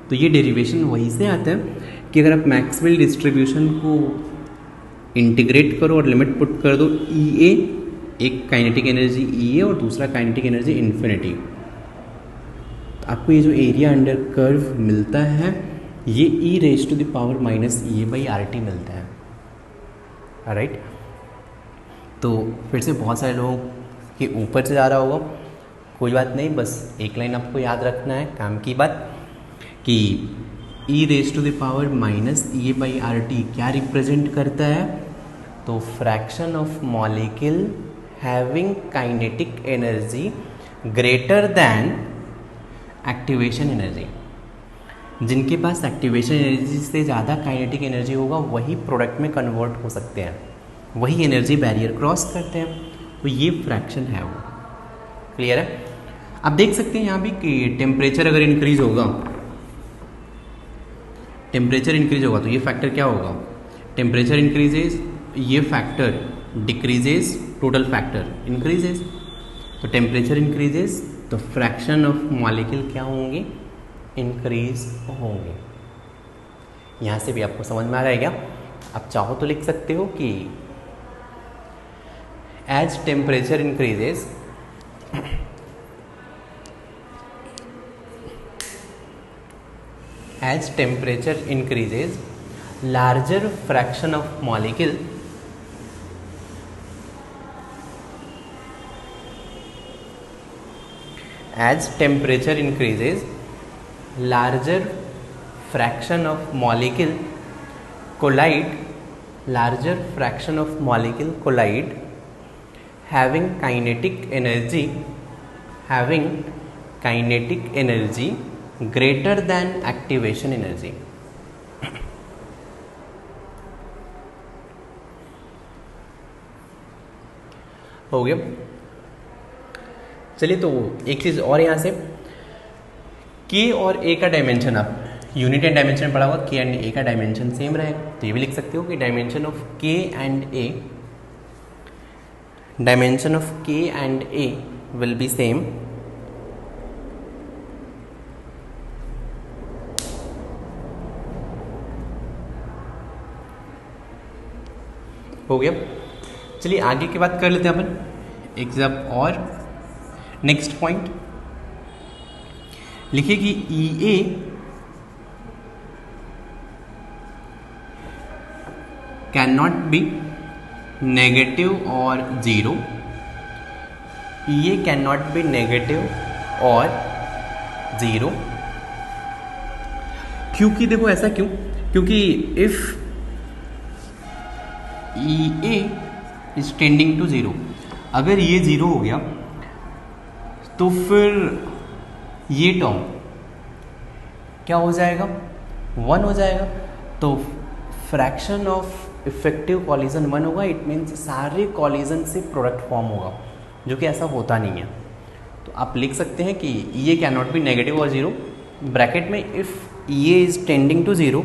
तो ये डेरिवेशन वहीं से आता है कि अगर आप मैक्सवेल डिस्ट्रीब्यूशन को इंटीग्रेट करो और लिमिट पुट कर दो ई ए, एक काइनेटिक एनर्जी ई ए और दूसरा काइनेटिक एनर्जी इन्फिनिटी, तो आपको ये जो एरिया अंडर कर्व मिलता है ये E raise to the power minus A by R T मिलता है, राइट। तो फिर से बहुत सारे लोगों के ऊपर से जा रहा होगा, कोई बात नहीं, बस एक लाइन आपको याद रखना है काम की बात कि E raise to the power minus A by R T क्या रिप्रेजेंट करता है, तो fraction of molecule having kinetic energy greater than activation energy. जिनके पास एक्टिवेशन एनर्जी से ज़्यादा काइनेटिक एनर्जी होगा वही प्रोडक्ट में कन्वर्ट हो सकते हैं, वही एनर्जी बैरियर क्रॉस करते हैं, तो ये फ्रैक्शन है वो। क्लियर है। आप देख सकते हैं यहाँ भी कि टेम्परेचर अगर इंक्रीज होगा, टेम्परेचर इंक्रीज होगा तो ये फैक्टर क्या होगा, टेम्परेचर इंक्रीजेज, ये factor decreases, total factor increases. तो टेम्परेचर इंक्रीजेज तो फ्रैक्शन ऑफ मॉलिक्यूल क्या होंगे, इंक्रीज होंगे। यहाँ से भी आपको समझ में आ रहा है क्या। आप चाहो तो लिख सकते हो कि as temperature increases as temperature increases larger fraction of molecule as temperature increases larger fraction of molecule collide, larger fraction of molecule collide having kinetic energy greater than activation energy। हो गया। चलिए तो एक चीज़ और यहाँ से, के और ए का डायमेंशन, आप यूनिट एंड डायमेंशन पढ़ा हुआ, के एंड ए का डायमेंशन सेम रहेगा, तो ये भी लिख सकते हो कि डायमेंशन ऑफ के एंड ए, डायमेंशन ऑफ के and A will be same हो गया। चलिए आगे की बात कर लेते हैं अपन एक जब और नेक्स्ट पॉइंट लिखिए कि E A can not be negative और zero, E A can not be negative और जीरो। क्योंकि देखो ऐसा क्यों, क्योंकि if E A is tending to zero, अगर ये जीरो हो गया तो फिर ये टर्म क्या हो जाएगा, 1 हो जाएगा। तो फ्रैक्शन ऑफ इफेक्टिव कॉलिजन 1 होगा, इट मीन्स सारे कॉलिजन से प्रोडक्ट फॉर्म होगा, जो कि ऐसा होता नहीं है। तो आप लिख सकते हैं कि ये कैन नॉट बी नेगेटिव और जीरो, ब्रैकेट में इफ ये is tending to zero,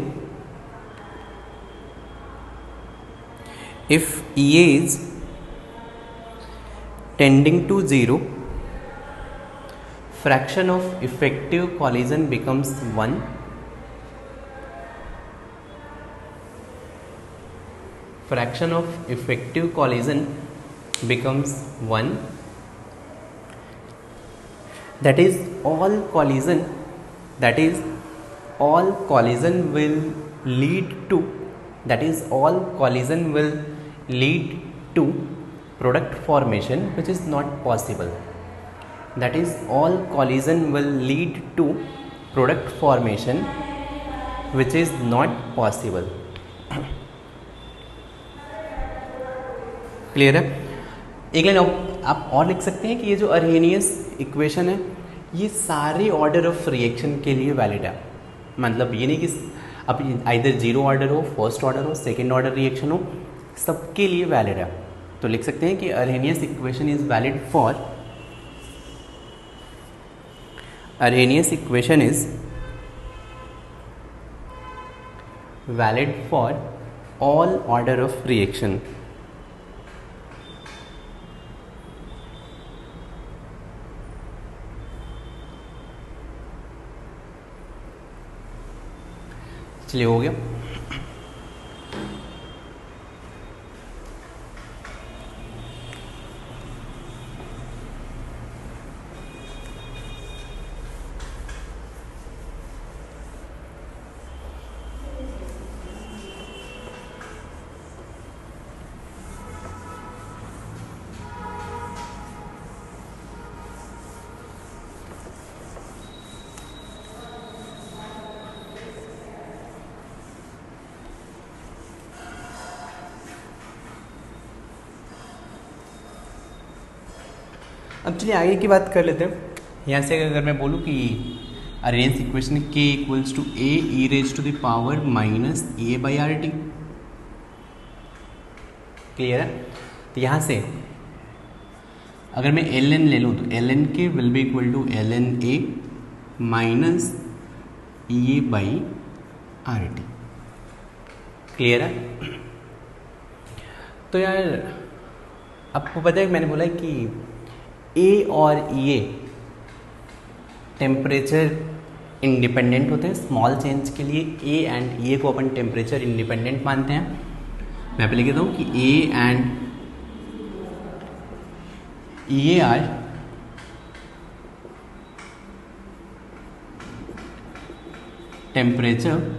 if EA is tending to zero, fraction of effective collision becomes 1, fraction of effective collision becomes 1, that is all collision will lead to, that is all collision will lead to product formation which is not possible, that is all collision will lead to product formation which is not possible। Clear है। एक line आप और लिख सकते हैं कि ये जो अर्हेनियस इक्वेशन है ये सारे ऑर्डर ऑफ रिएक्शन के लिए वैलिड है, मतलब ये नहीं कि अब आइदर जीरो ऑर्डर हो, फर्स्ट ऑर्डर हो, सेकेंड ऑर्डर रिएक्शन हो, सबके लिए वैलिड है। तो लिख सकते हैं कि Arrhenius equation is valid for, Arrhenius equation is valid for all order of reaction. चलिए हो गया। अब चलिए आगे की बात कर लेते हैं। यहाँ से अगर मैं बोलूँ कि अरेंज इक्वेशन के equals to A E raise to the power minus A by R T, clear है। तो यहाँ से अगर मैं एल एन ले लूँ तो L N K will be equal to L N A minus E A by R T, clear है। तो यार आपको पता है मैंने बोला कि ए और ई टेम्परेचर इंडिपेंडेंट होते हैं। स्मॉल चेंज के लिए ए एंड ई को अपन टेम्परेचर इंडिपेंडेंट मानते हैं। मैं पहले कहता हूँ कि A and E R temperature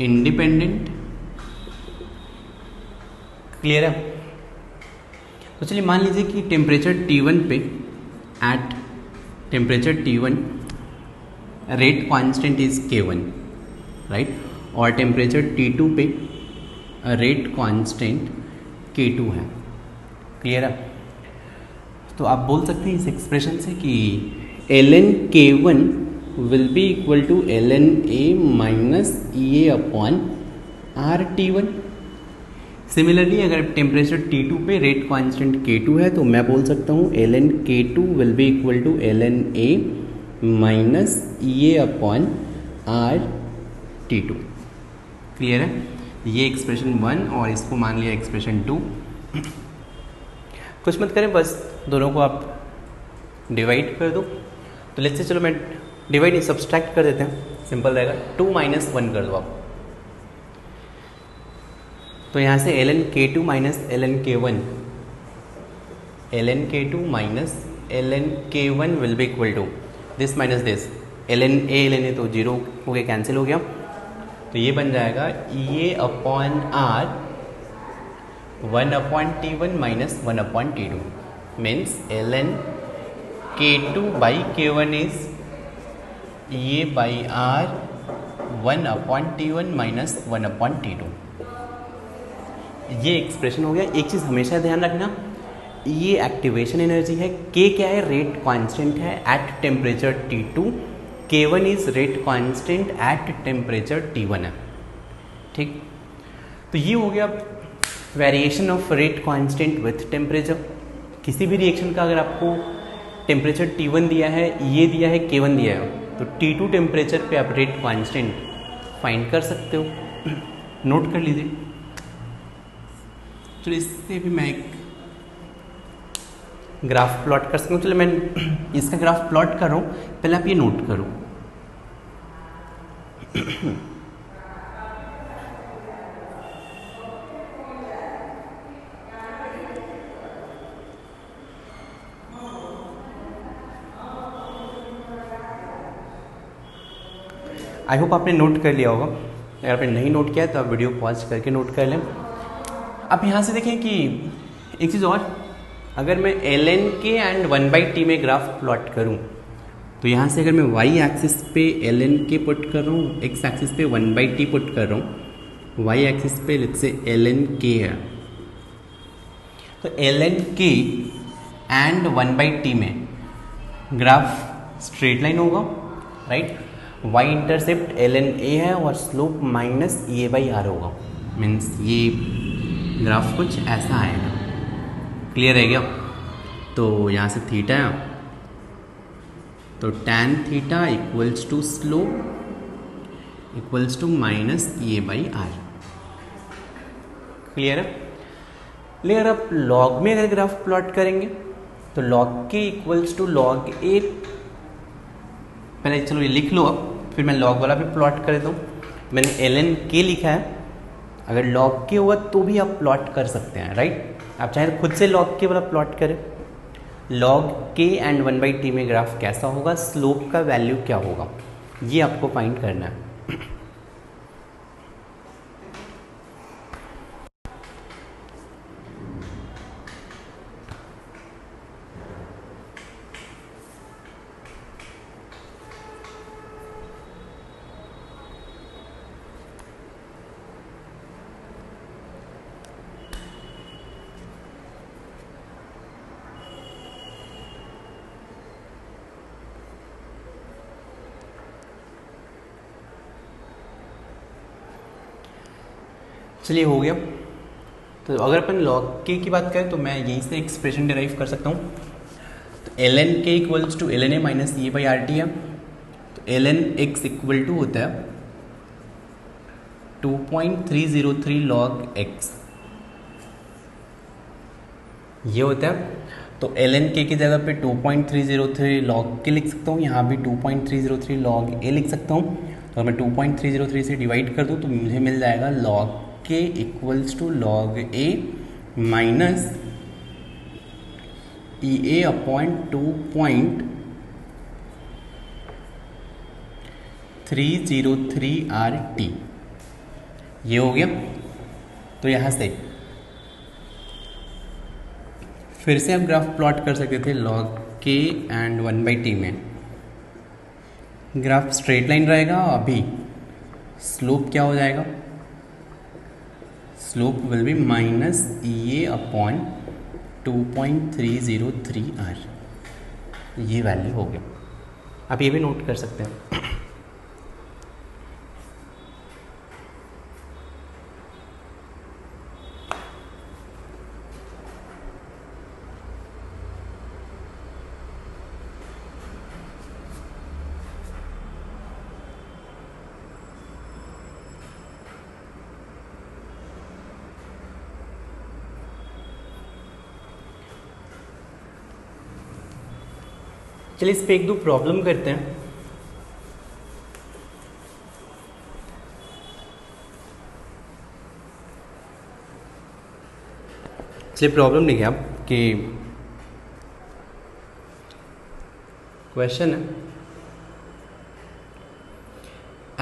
independent, clear है। तो चलिए मान लीजिए कि टेम्परेचर T1 पे at temperature T1 rate constant is K1, right, और टेम्परेचर T2 पे रेट कांस्टेंट K2 है, क्लियर है। तो आप बोल सकते हैं इस एक्सप्रेशन से कि ln K1 will be equal to ln A minus E A upon R T1। Similarly अगर टेम्परेचर T2 पे रेट कांस्टेंट K2 है तो मैं बोल सकता हूँ ln K2 will be equal to ln A minus E A upon R T2, clear है। ये एक्सप्रेशन 1 और इसको मान लिया एक्सप्रेशन 2। कुछ मत करें, बस दोनों को आप डिवाइड कर दो। तो लेट्स से चलो मैं डिवाइड नहीं सब्सट्रैक्ट कर देते हैं, सिंपल रहेगा। 2 माइनस 1 कर दो आप। तो यहाँ से ln K2 minus ln K1, ln K2 minus ln K1 will be equal to this minus this, ln A तो 0 हो गया, कैंसिल हो गया। तो ये बन जाएगा E A upon R 1 upon T1 minus 1 upon T2 means ln K2 by K1 is E A by R 1 upon T1 minus 1 upon T2। ये एक्सप्रेशन हो गया। एक चीज़ हमेशा ध्यान रखना, ये एक्टिवेशन एनर्जी है। के क्या है, रेट कांस्टेंट है eight temperature T2, K1 is rate constant at temperature T1 है, ठीक। तो ये हो गया variation of rate constant with temperature. किसी भी रिएक्शन का अगर आपको टेम्परेचर T1 दिया है, ये दिया है, K1 दिया है, तो T2 टेम्परेचर पे आप रेट कांस्टेंट फाइंड कर सकते हो। नोट कर लीजिए। चलो इससे भी मैं एक ग्राफ प्लॉट कर सकता हूँ। चलो मैं इसका ग्राफ प्लॉट कर रहा हूँ, पहले आप ये नोट करो। आई होप आपने नोट कर लिया होगा। अगर आपने नहीं नोट किया है तो आप वीडियो पॉज करके नोट कर लें। अब यहाँ से देखें कि एक चीज़ और, अगर मैं ln के एंड 1/t में ग्राफ प्लॉट करूँ तो यहाँ से अगर मैं y एक्सिस पे ln के पुट कर रहा हूँ, x एक्सिस पे 1/t पुट कर रहा हूँ, y एक्सिस पे लेट्स से ln k है, तो ln k एंड 1/t में ग्राफ स्ट्रेट लाइन होगा, right. y intercept ln a है और slope minus E A by R होगा, मीन्स ये ग्राफ कुछ ऐसा आएगा, क्लियर है क्या। तो यहाँ से थीटा है, तो tan theta equals to slope equals to minus E A by R, clear है। लेकिन आप लॉग में अगर ग्राफ प्लॉट करेंगे तो लॉग के इक्वल्स टू लॉग ए, पहले चलो ये लिख लो, अब फिर मैं लॉग वाला भी प्लॉट कर देता हूँ। मैंने ln के लिखा है, अगर लॉग के हुआ तो भी आप प्लॉट कर सकते हैं, राइट। आप चाहे तो खुद से लॉग के वाला प्लॉट करें। लॉग के एंड 1/t में ग्राफ कैसा होगा, स्लोप का वैल्यू क्या होगा, ये आपको फाइंड करना है। चलिए हो गया। तो अगर अपन log k की बात करें तो मैं यहीं से एक्सप्रेशन डिराइव कर सकता हूँ। तो ln k equals to ln a minus e by R T है। तो ln x इक्वल टू होता है 2.303 log x, ये होता है। तो ln k की जगह पे 2.303 log k लिख सकता हूँ, यहाँ भी 2.303 log a लिख सकता हूँ। तो अगर मैं 2.303 से डिवाइड कर दूँ तो मुझे मिल जाएगा log k equals to log a minus E A upon 2.303 R T, ये हो गया। तो यहाँ से फिर से आप ग्राफ प्लॉट कर सकते थे log k एंड 1/t में। ग्राफ स्ट्रेट लाइन रहेगा। अभी स्लोप क्या हो जाएगा, slope will be minus E A upon 2.303 R, ये वैल्यू हो गया। आप ये भी नोट कर सकते हैं। चलिए इस पे एक दो प्रॉब्लम करते हैं। चलिए प्रॉब्लम लिखे आप कि क्वेश्चन है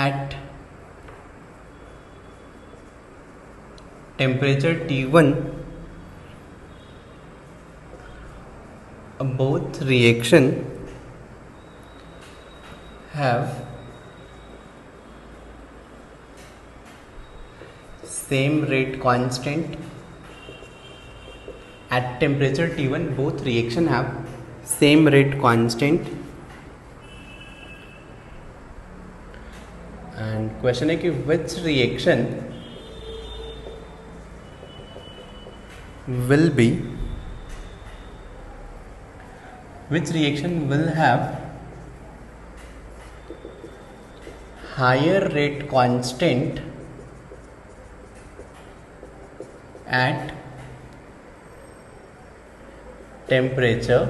at temperature T1 both reaction have same rate constant. At temperature T1 both reaction have same rate constant. And question है कि which reaction will have higher rate constant at temperature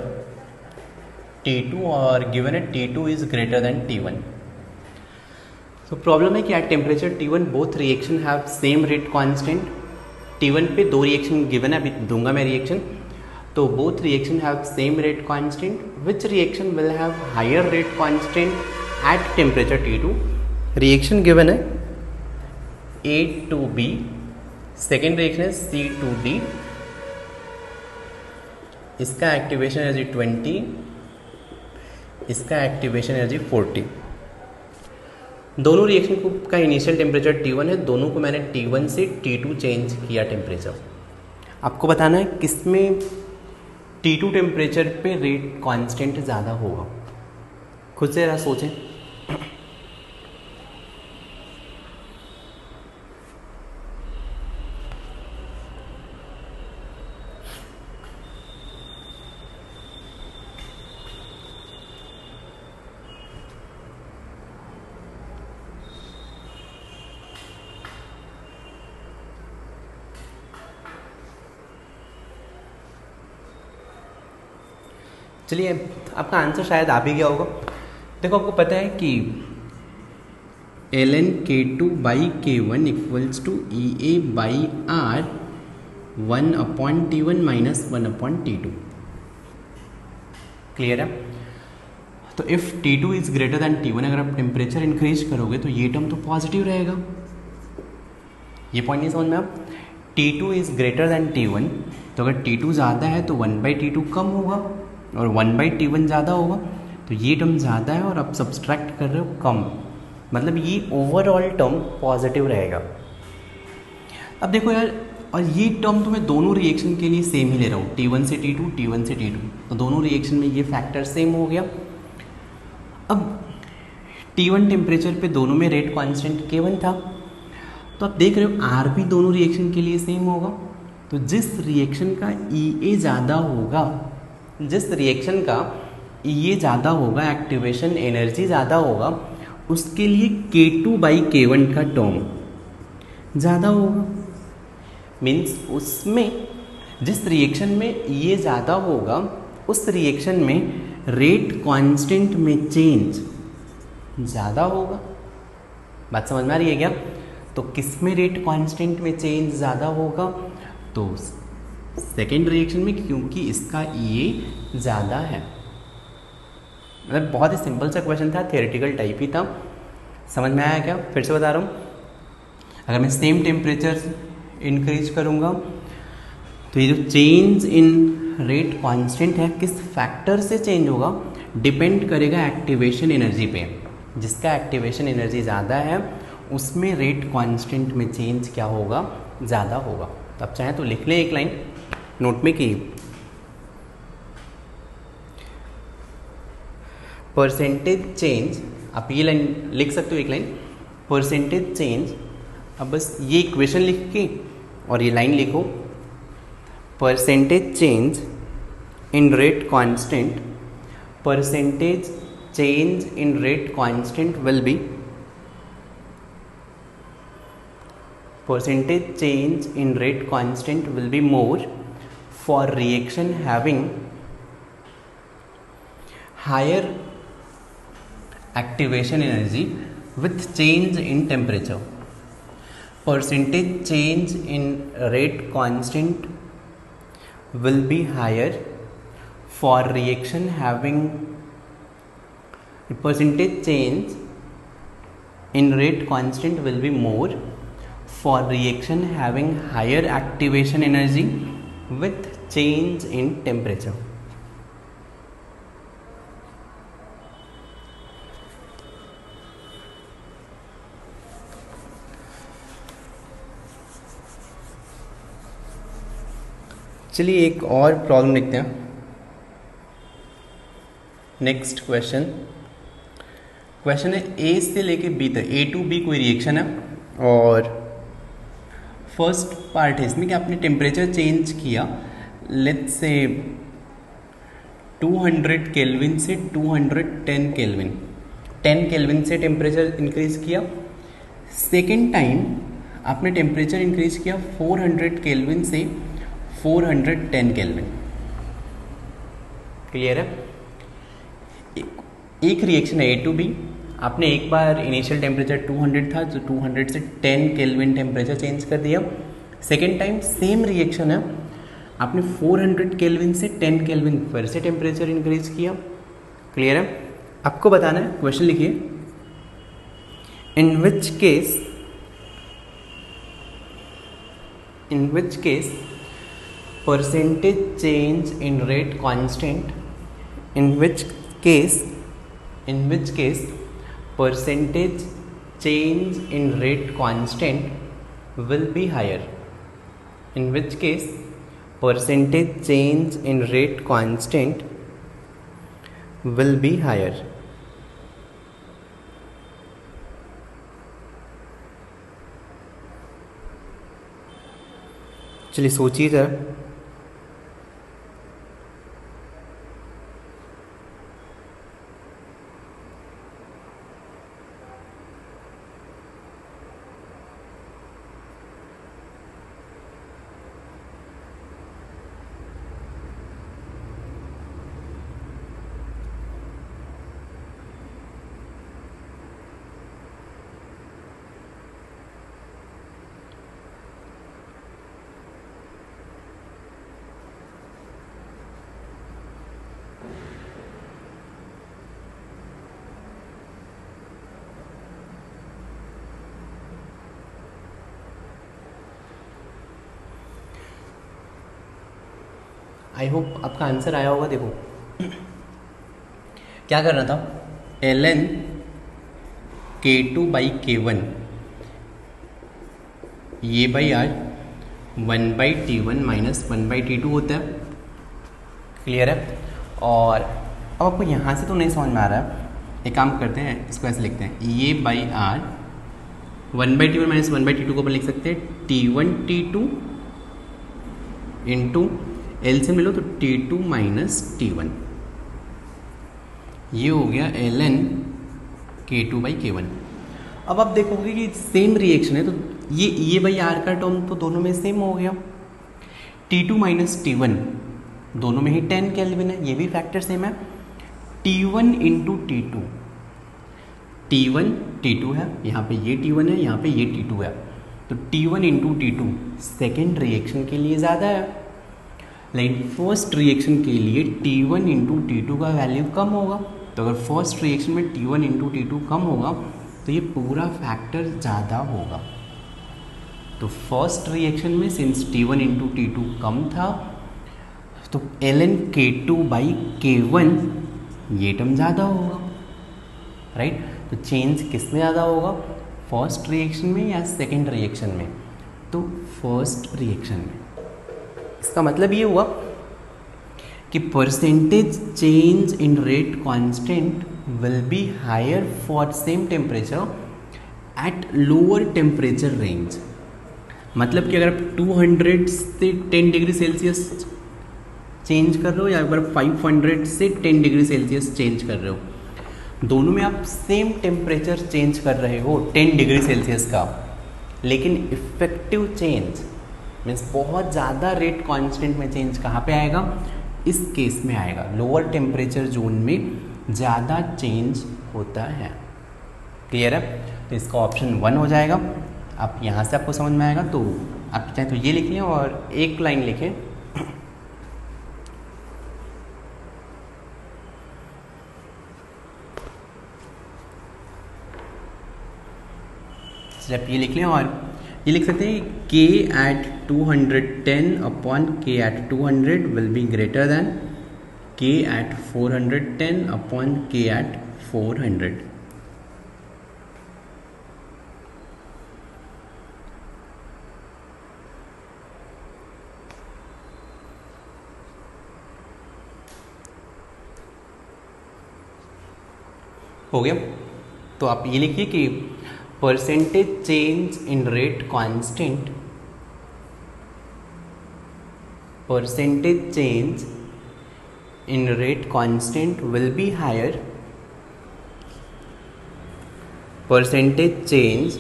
T2 और given है T2 is greater than T1। तो problem है कि at temperature T1 both reaction have same rate constant. T1 पे दो reaction given है, अभी दूंगा मैं रिएक्शन। तो both reaction have same rate constant, which reaction will have higher rate constant at temperature T2। Reaction given है A2B, second reaction है C2D। इसका एक्टिवेशन एनर्जी 20, इसका एक्टिवेशन एनर्जी 40। दोनों रिएक्शन का इनिशियल टेम्परेचर T1 है, दोनों को मैंने T1 से T2 चेंज किया टेम्परेचर। आपको बताना है किसमें T2 टेम्परेचर पे रेट कांस्टेंट ज़्यादा होगा। खुद से ज़रा सोचें। चलिए आपका आंसर शायद आ भी गया होगा। देखो आपको पता है कि ln k2 by k1 equals to E A by R 1/T1 minus 1/T2। Clear है? तो if T2 is greater than T1, अगर आप टेम्परेचर इंक्रीज करोगे तो ये टर्म तो पॉजिटिव रहेगा। ये पॉइंट नहीं समझ में आप? T2 is greater than T1, तो अगर T2 ज़्यादा है तो 1/T2 कम होगा और 1/T1 ज़्यादा होगा, तो ये टर्म ज़्यादा है और आप सब्सट्रैक्ट कर रहे हो कम, मतलब ये ओवरऑल टर्म पॉजिटिव रहेगा। अब देखो यार, और ये टर्म तो मैं दोनों रिएक्शन के लिए सेम ही ले रहा हूँ, T1 से T2, T1 से T2, तो दोनों रिएक्शन में ये फैक्टर सेम हो गया। अब T1 टेम्परेचर पे दोनों में रेट कांस्टेंट K1 था, तो आप देख रहे हो आर भी दोनों रिएक्शन के लिए सेम होगा। तो जिस रिएक्शन का ई ए ज़्यादा होगा, जिस रिएक्शन का ई ए ज़्यादा होगा, एक्टिवेशन एनर्जी ज़्यादा होगा, उसके लिए K2/K1 का टर्म ज़्यादा होगा। मीन्स उसमें जिस रिएक्शन में ई ए ज़्यादा होगा उस रिएक्शन में रेट कांस्टेंट में चेंज ज़्यादा होगा। बात समझ में आ रही है क्या? तो किस में रेट कांस्टेंट में चेंज ज़्यादा होगा? तो सेकेंड रिएक्शन में, क्योंकि इसका ई ए ज़्यादा है। मतलब बहुत ही सिंपल सा क्वेश्चन था, थियोरेटिकल टाइप ही था। समझ में आया क्या? फिर से बता रहा हूँ, अगर मैं सेम टेम्परेचर इंक्रीज करूँगा तो ये जो चेंज इन रेट कांस्टेंट है किस फैक्टर से चेंज होगा? डिपेंड करेगा एक्टिवेशन एनर्जी पे। जिसका एक्टिवेशन एनर्जी ज़्यादा है उसमें रेट कांस्टेंट में चेंज क्या होगा? ज़्यादा होगा। तो आप चाहें तो लिख लें एक लाइन नोट में कि परसेंटेज चेंज, आप ये लाइन लिख सकते हो एक लाइन, परसेंटेज चेंज। अब बस ये इक्वेशन लिख के और ये लाइन लिखो, percentage change in rate constant, percentage change in rate constant will be, percentage change in rate constant will be more for reaction having higher activation energy with change in temperature. Percentage change in rate constant will be higher for reaction having, percentage change in rate constant will be more for reaction having higher activation energy with change in temperature. चलिए एक और problem लिखते हैं। Next question, question है ए से लेके B तक, ए to be कोई रिएक्शन है और फर्स्ट पार्ट है इसमें कि आपने टेम्परेचर चेंज किया, लेट्स से 200 केल्विन से 210 केल्विन, 10 केल्विन से टेम्परेचर इंक्रीज किया। सेकेंड टाइम आपने टेम्परेचर इंक्रीज किया 400 केल्विन से 410 केल्विन। क्लियर है? एक रिएक्शन है ए टू बी, आपने एक बार इनिशियल टेम्परेचर 200 था जो 200 से 10 केल्विन टेम्परेचर चेंज कर दिया। सेकेंड टाइम सेम रिएक्शन है, आपने 400 केल्विन से 10 केल्विन फिर से टेम्परेचर इंक्रीज किया। क्लियर है? आपको बताना है, क्वेश्चन लिखिए, इन which case percentage change in rate constant, in which case percentage change in rate constant will be higher, in which case percentage change in rate constant will be higher. चलिए सोचिए जरा। I hope आपका answer आया होगा। देखो क्या करना था, ln K2/K1 ये by R 1/T1 minus 1/T2 होता है। क्लियर है? और अब आपको यहाँ से तो नहीं समझ में आ रहा है, एक काम करते हैं, इसको ऐसे लिखते हैं, ये by R 1/T1 minus 1/T2 को अपन लिख सकते हैं T1T2 इंटू एलसीएम ले लो तो T2 माइनस T1, ये हो गया ln K2/K1। अब आप देखोगे कि सेम रिएक्शन है तो ये बाई आर का टर्म तो दोनों में सेम हो गया। T2 माइनस T1 दोनों में ही 10 केल्विन है, ये भी फैक्टर सेम है। T1 into T2, T1 T2 है, यहाँ पे ये T1 है, यहाँ पे ये T2 है, तो T1 into T2 second reaction के लिए ज़्यादा है, लेकिन फर्स्ट रिएक्शन के लिए T1 इंटू T2 का वैल्यू कम होगा। तो अगर फर्स्ट रिएक्शन में T1 इंटू T2 कम होगा तो ये पूरा फैक्टर ज़्यादा होगा। तो फर्स्ट रिएक्शन में सिंस T1 इंटू T2 कम था तो ln K2/K1 ये टर्म ज़्यादा होगा, राइट। तो चेंज किस में ज़्यादा होगा, फर्स्ट रिएक्शन में या सेकेंड रिएक्शन में, तो फर्स्ट रिएक्शन में। इसका मतलब ये हुआ कि percentage change in rate constant will be higher for same temperature at lower temperature range. मतलब कि अगर आप 200 से 10 डिग्री सेल्सियस चेंज कर रहे हो या अगर 500 से 10 डिग्री सेल्सियस चेंज कर रहे हो, दोनों में आप सेम टेम्परेचर चेंज कर रहे हो 10 डिग्री सेल्सियस का, लेकिन इफेक्टिव चेंज मीन्स बहुत ज़्यादा रेट कांस्टेंट में चेंज कहाँ पे आएगा, इस केस में आएगा, लोअर टेम्परेचर जोन में ज़्यादा चेंज होता है। क्लियर है, तो इसका ऑप्शन 1 हो जाएगा। आप यहाँ से आपको समझ में आएगा, तो आप चाहे तो ये लिख लें और एक लाइन लिखें, आप ये लिख लें और ये लिख सकते हैं K at 210 upon K at 200 will be greater than K at 410 upon K at 400। हो गया, तो आप ये लिखिए कि percentage change in rate constant, percentage change in rate constant will be higher, percentage change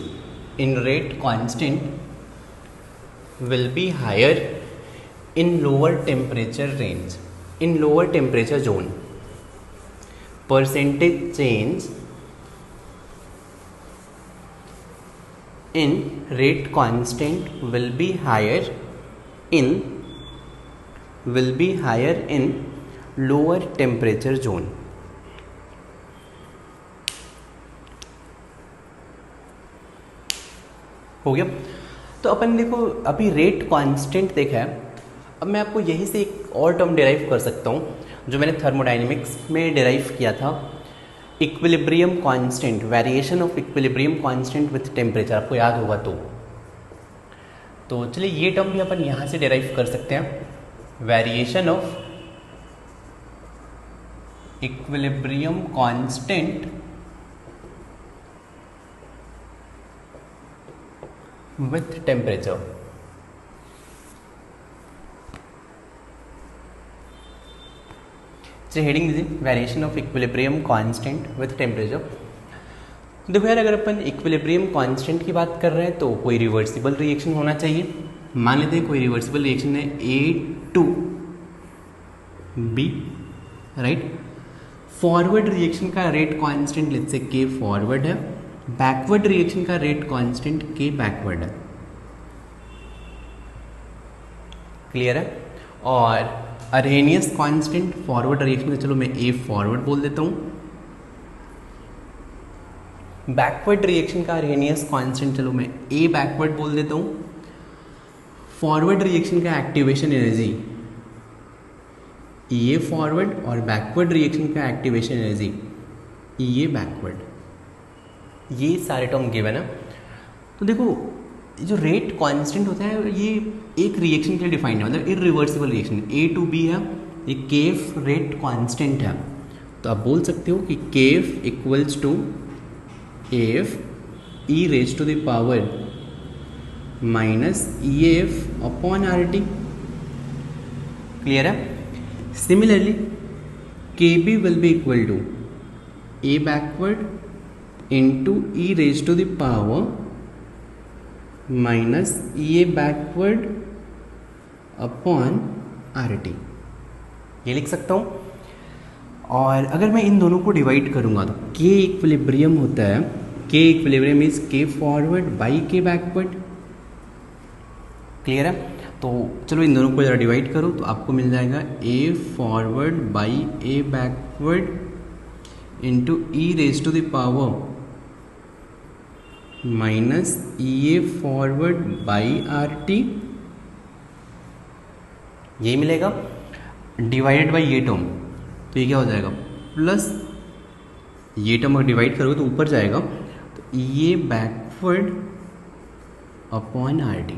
in rate constant will be higher in lower temperature range, in lower temperature zone, percentage change in rate constant will be higher in lower temperature zone। हो गया, तो अपन देखो अभी rate constant देखा है, अब मैं आपको यहीं से एक और टर्म डिराइव कर सकता हूँ जो मैंने थर्मोडायनेमिक्स में डिराइव किया था, equilibrium constant, variation of equilibrium constant with temperature, आपको याद होगा तो चलिए ये टर्म भी अपन यहाँ से डिराइव कर सकते हैं, variation of equilibrium constant with temperature. Heading दीजिए variation of equilibrium constant with temperature. देखो यार, अगर अपन इक्विलिब्रियम कांस्टेंट की बात कर रहे हैं तो कोई रिवर्सिबल रिएक्शन होना चाहिए। मान लेते हैं कोई रिवर्सिबल रिएक्शन है A2B, राइट। फॉरवर्ड रिएक्शन का rate constant let's say K forward है, बैकवर्ड रिएक्शन का रेट कांस्टेंट K बैकवर्ड है। क्लियर है, और अरहेनियस कांस्टेंट फॉरवर्ड रिएक्शन में चलो मैं A फॉरवर्ड बोल देता हूँ, बैकवर्ड रिएक्शन का अरहेनियस कांस्टेंट चलो मैं A बैकवर्ड बोल देता हूँ, फॉरवर्ड रिएक्शन का एक्टिवेशन एनर्जी EA फॉरवर्ड और बैकवर्ड रिएक्शन का एक्टिवेशन एनर्जी EA बैकवर्ड, ये सारे टर्म गिवन है। तो देखो जो रेट कांस्टेंट होता है ये एक रिएक्शन के लिए डिफाइंड है, मतलब इरिवर्सिबल रिएक्शन A2B है, ये केफ रेट कांस्टेंट है, तो आप बोल सकते हो कि K F equals to AF E raise to the power minus E F upon R T. Clear है? Similarly K B will be equal to A backward into E raise to the power minus E A backward upon R T, ये लिख सकता हूँ। और अगर मैं इन दोनों को डिवाइड करूँगा तो के इक्विलिब्रियम होता है, के इक्विलिब्रियम इज के फॉरवर्ड बाई के बैकवर्ड। क्लियर है? तो चलो इन दोनों को ज़रा डिवाइड करो तो आपको मिल जाएगा A forward by A backward into E raise to the power minus E A forward by R T, यही मिलेगा। डिवाइडेड बाई ये टर्म, तो ये क्या हो जाएगा प्लस ये टर्म अगर डिवाइड करोगे तो ऊपर जाएगा, तो ये backward upon R T,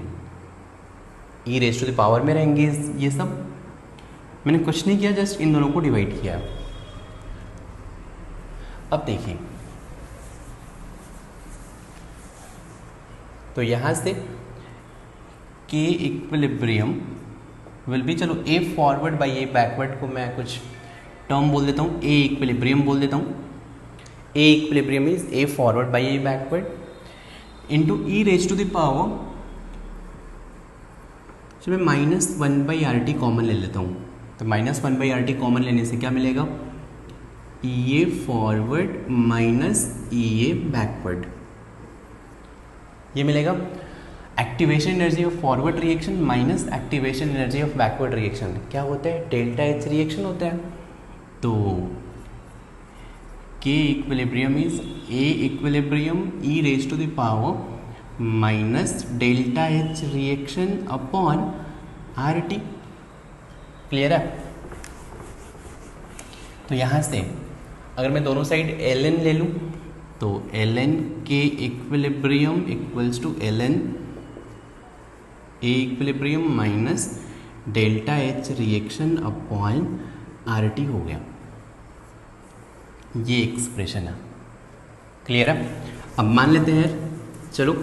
E raise to the power में रहेंगे ये सब। मैंने कुछ नहीं किया, जस्ट इन दोनों को डिवाइड किया। अब देखिए, तो यहां से के इक्विलिब्रियम विल बी, चलो ए फॉरवर्ड बाई ए बैकवर्ड को मैं कुछ टर्म बोल देता हूँ, ए इक्विलिब्रियम बोल देता हूँ। A equilibrium is A forward by A backward into E raise to the power, चलो मैं minus one by R T common ले लेता हूँ। तो minus one by R T common लेने से क्या मिलेगा, E A forward minus E A backward, ये मिलेगा। Activation energy of forward reaction minus activation energy of backward reaction क्या होता है, डेल्टा एच रिएक्शन होता है। तो K equilibrium is A equilibrium E raise to the power minus delta H reaction upon R T. Clear है? तो यहाँ से अगर मैं दोनों साइड एल एन ले लूँ तो L N K equilibrium equals to L N A equilibrium minus delta H reaction upon R T हो गया, ये एक्सप्रेशन है। क्लियर है? अब मान लेते हैं चलो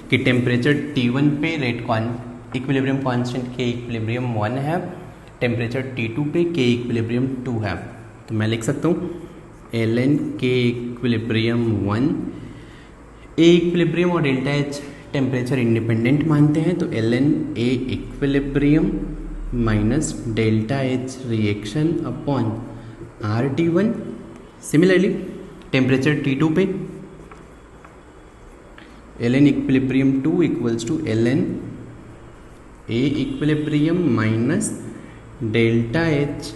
कि टेम्परेचर T1 पे रेट इक्विलिब्रियम कांस्टेंट के इक्विलिब्रियम 1 है, टेम्परेचर T2 पे के इक्विलिब्रियम 2 है। तो मैं लिख सकता हूँ L N K equilibrium 1, A equilibrium और डेल्टा एच टेम्परेचर इंडिपेंडेंट मानते हैं, तो L N A equilibrium minus delta H reaction upon R T one. Similarly temperature T2 पे L N equilibrium 2 equals to L N A equilibrium minus delta H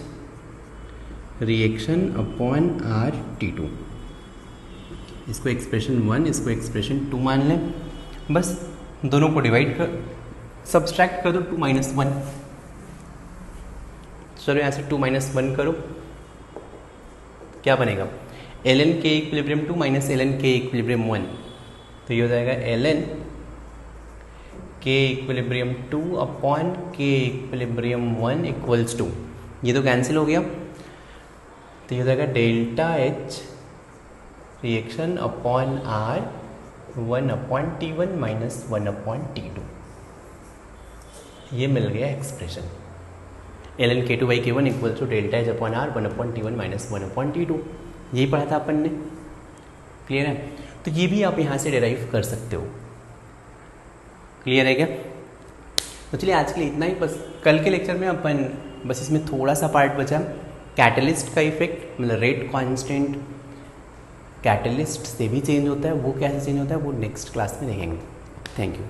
reaction upon R T two. इसको expression 1, इसको expression 2 मान लें। बस दोनों को divide कर subtract कर दो, 2 माइनस 1। चलो यहाँ से 2 माइनस 1 करो, क्या बनेगा, L N K equilibrium 2 minus L N K equilibrium 1, तो ये हो जाएगा L N K equilibrium 2 upon K equilibrium 1 equals to, ये तो कैंसिल हो गया, तो ये हो जाएगा delta H reaction upon R 1 upon T1 minus 1 upon T2, ये मिल गया expression. L N K two by K one equal to delta H upon R 1 upon T1 minus 1 upon T2, यही पढ़ा था अपन ने। क्लियर है? तो ये भी आप यहाँ से डिराइव कर सकते हो। क्लियर है क्या? तो चलिए आज के लिए इतना ही, बस कल के लेक्चर में अपन बस इसमें थोड़ा सा पार्ट बचा, कैटलिस्ट का इफेक्ट, मतलब रेट कांस्टेंट कैटलिस्ट से भी चेंज होता है, वो कैसे चेंज होता है वो नेक्स्ट क्लास में देखेंगे। Thank you.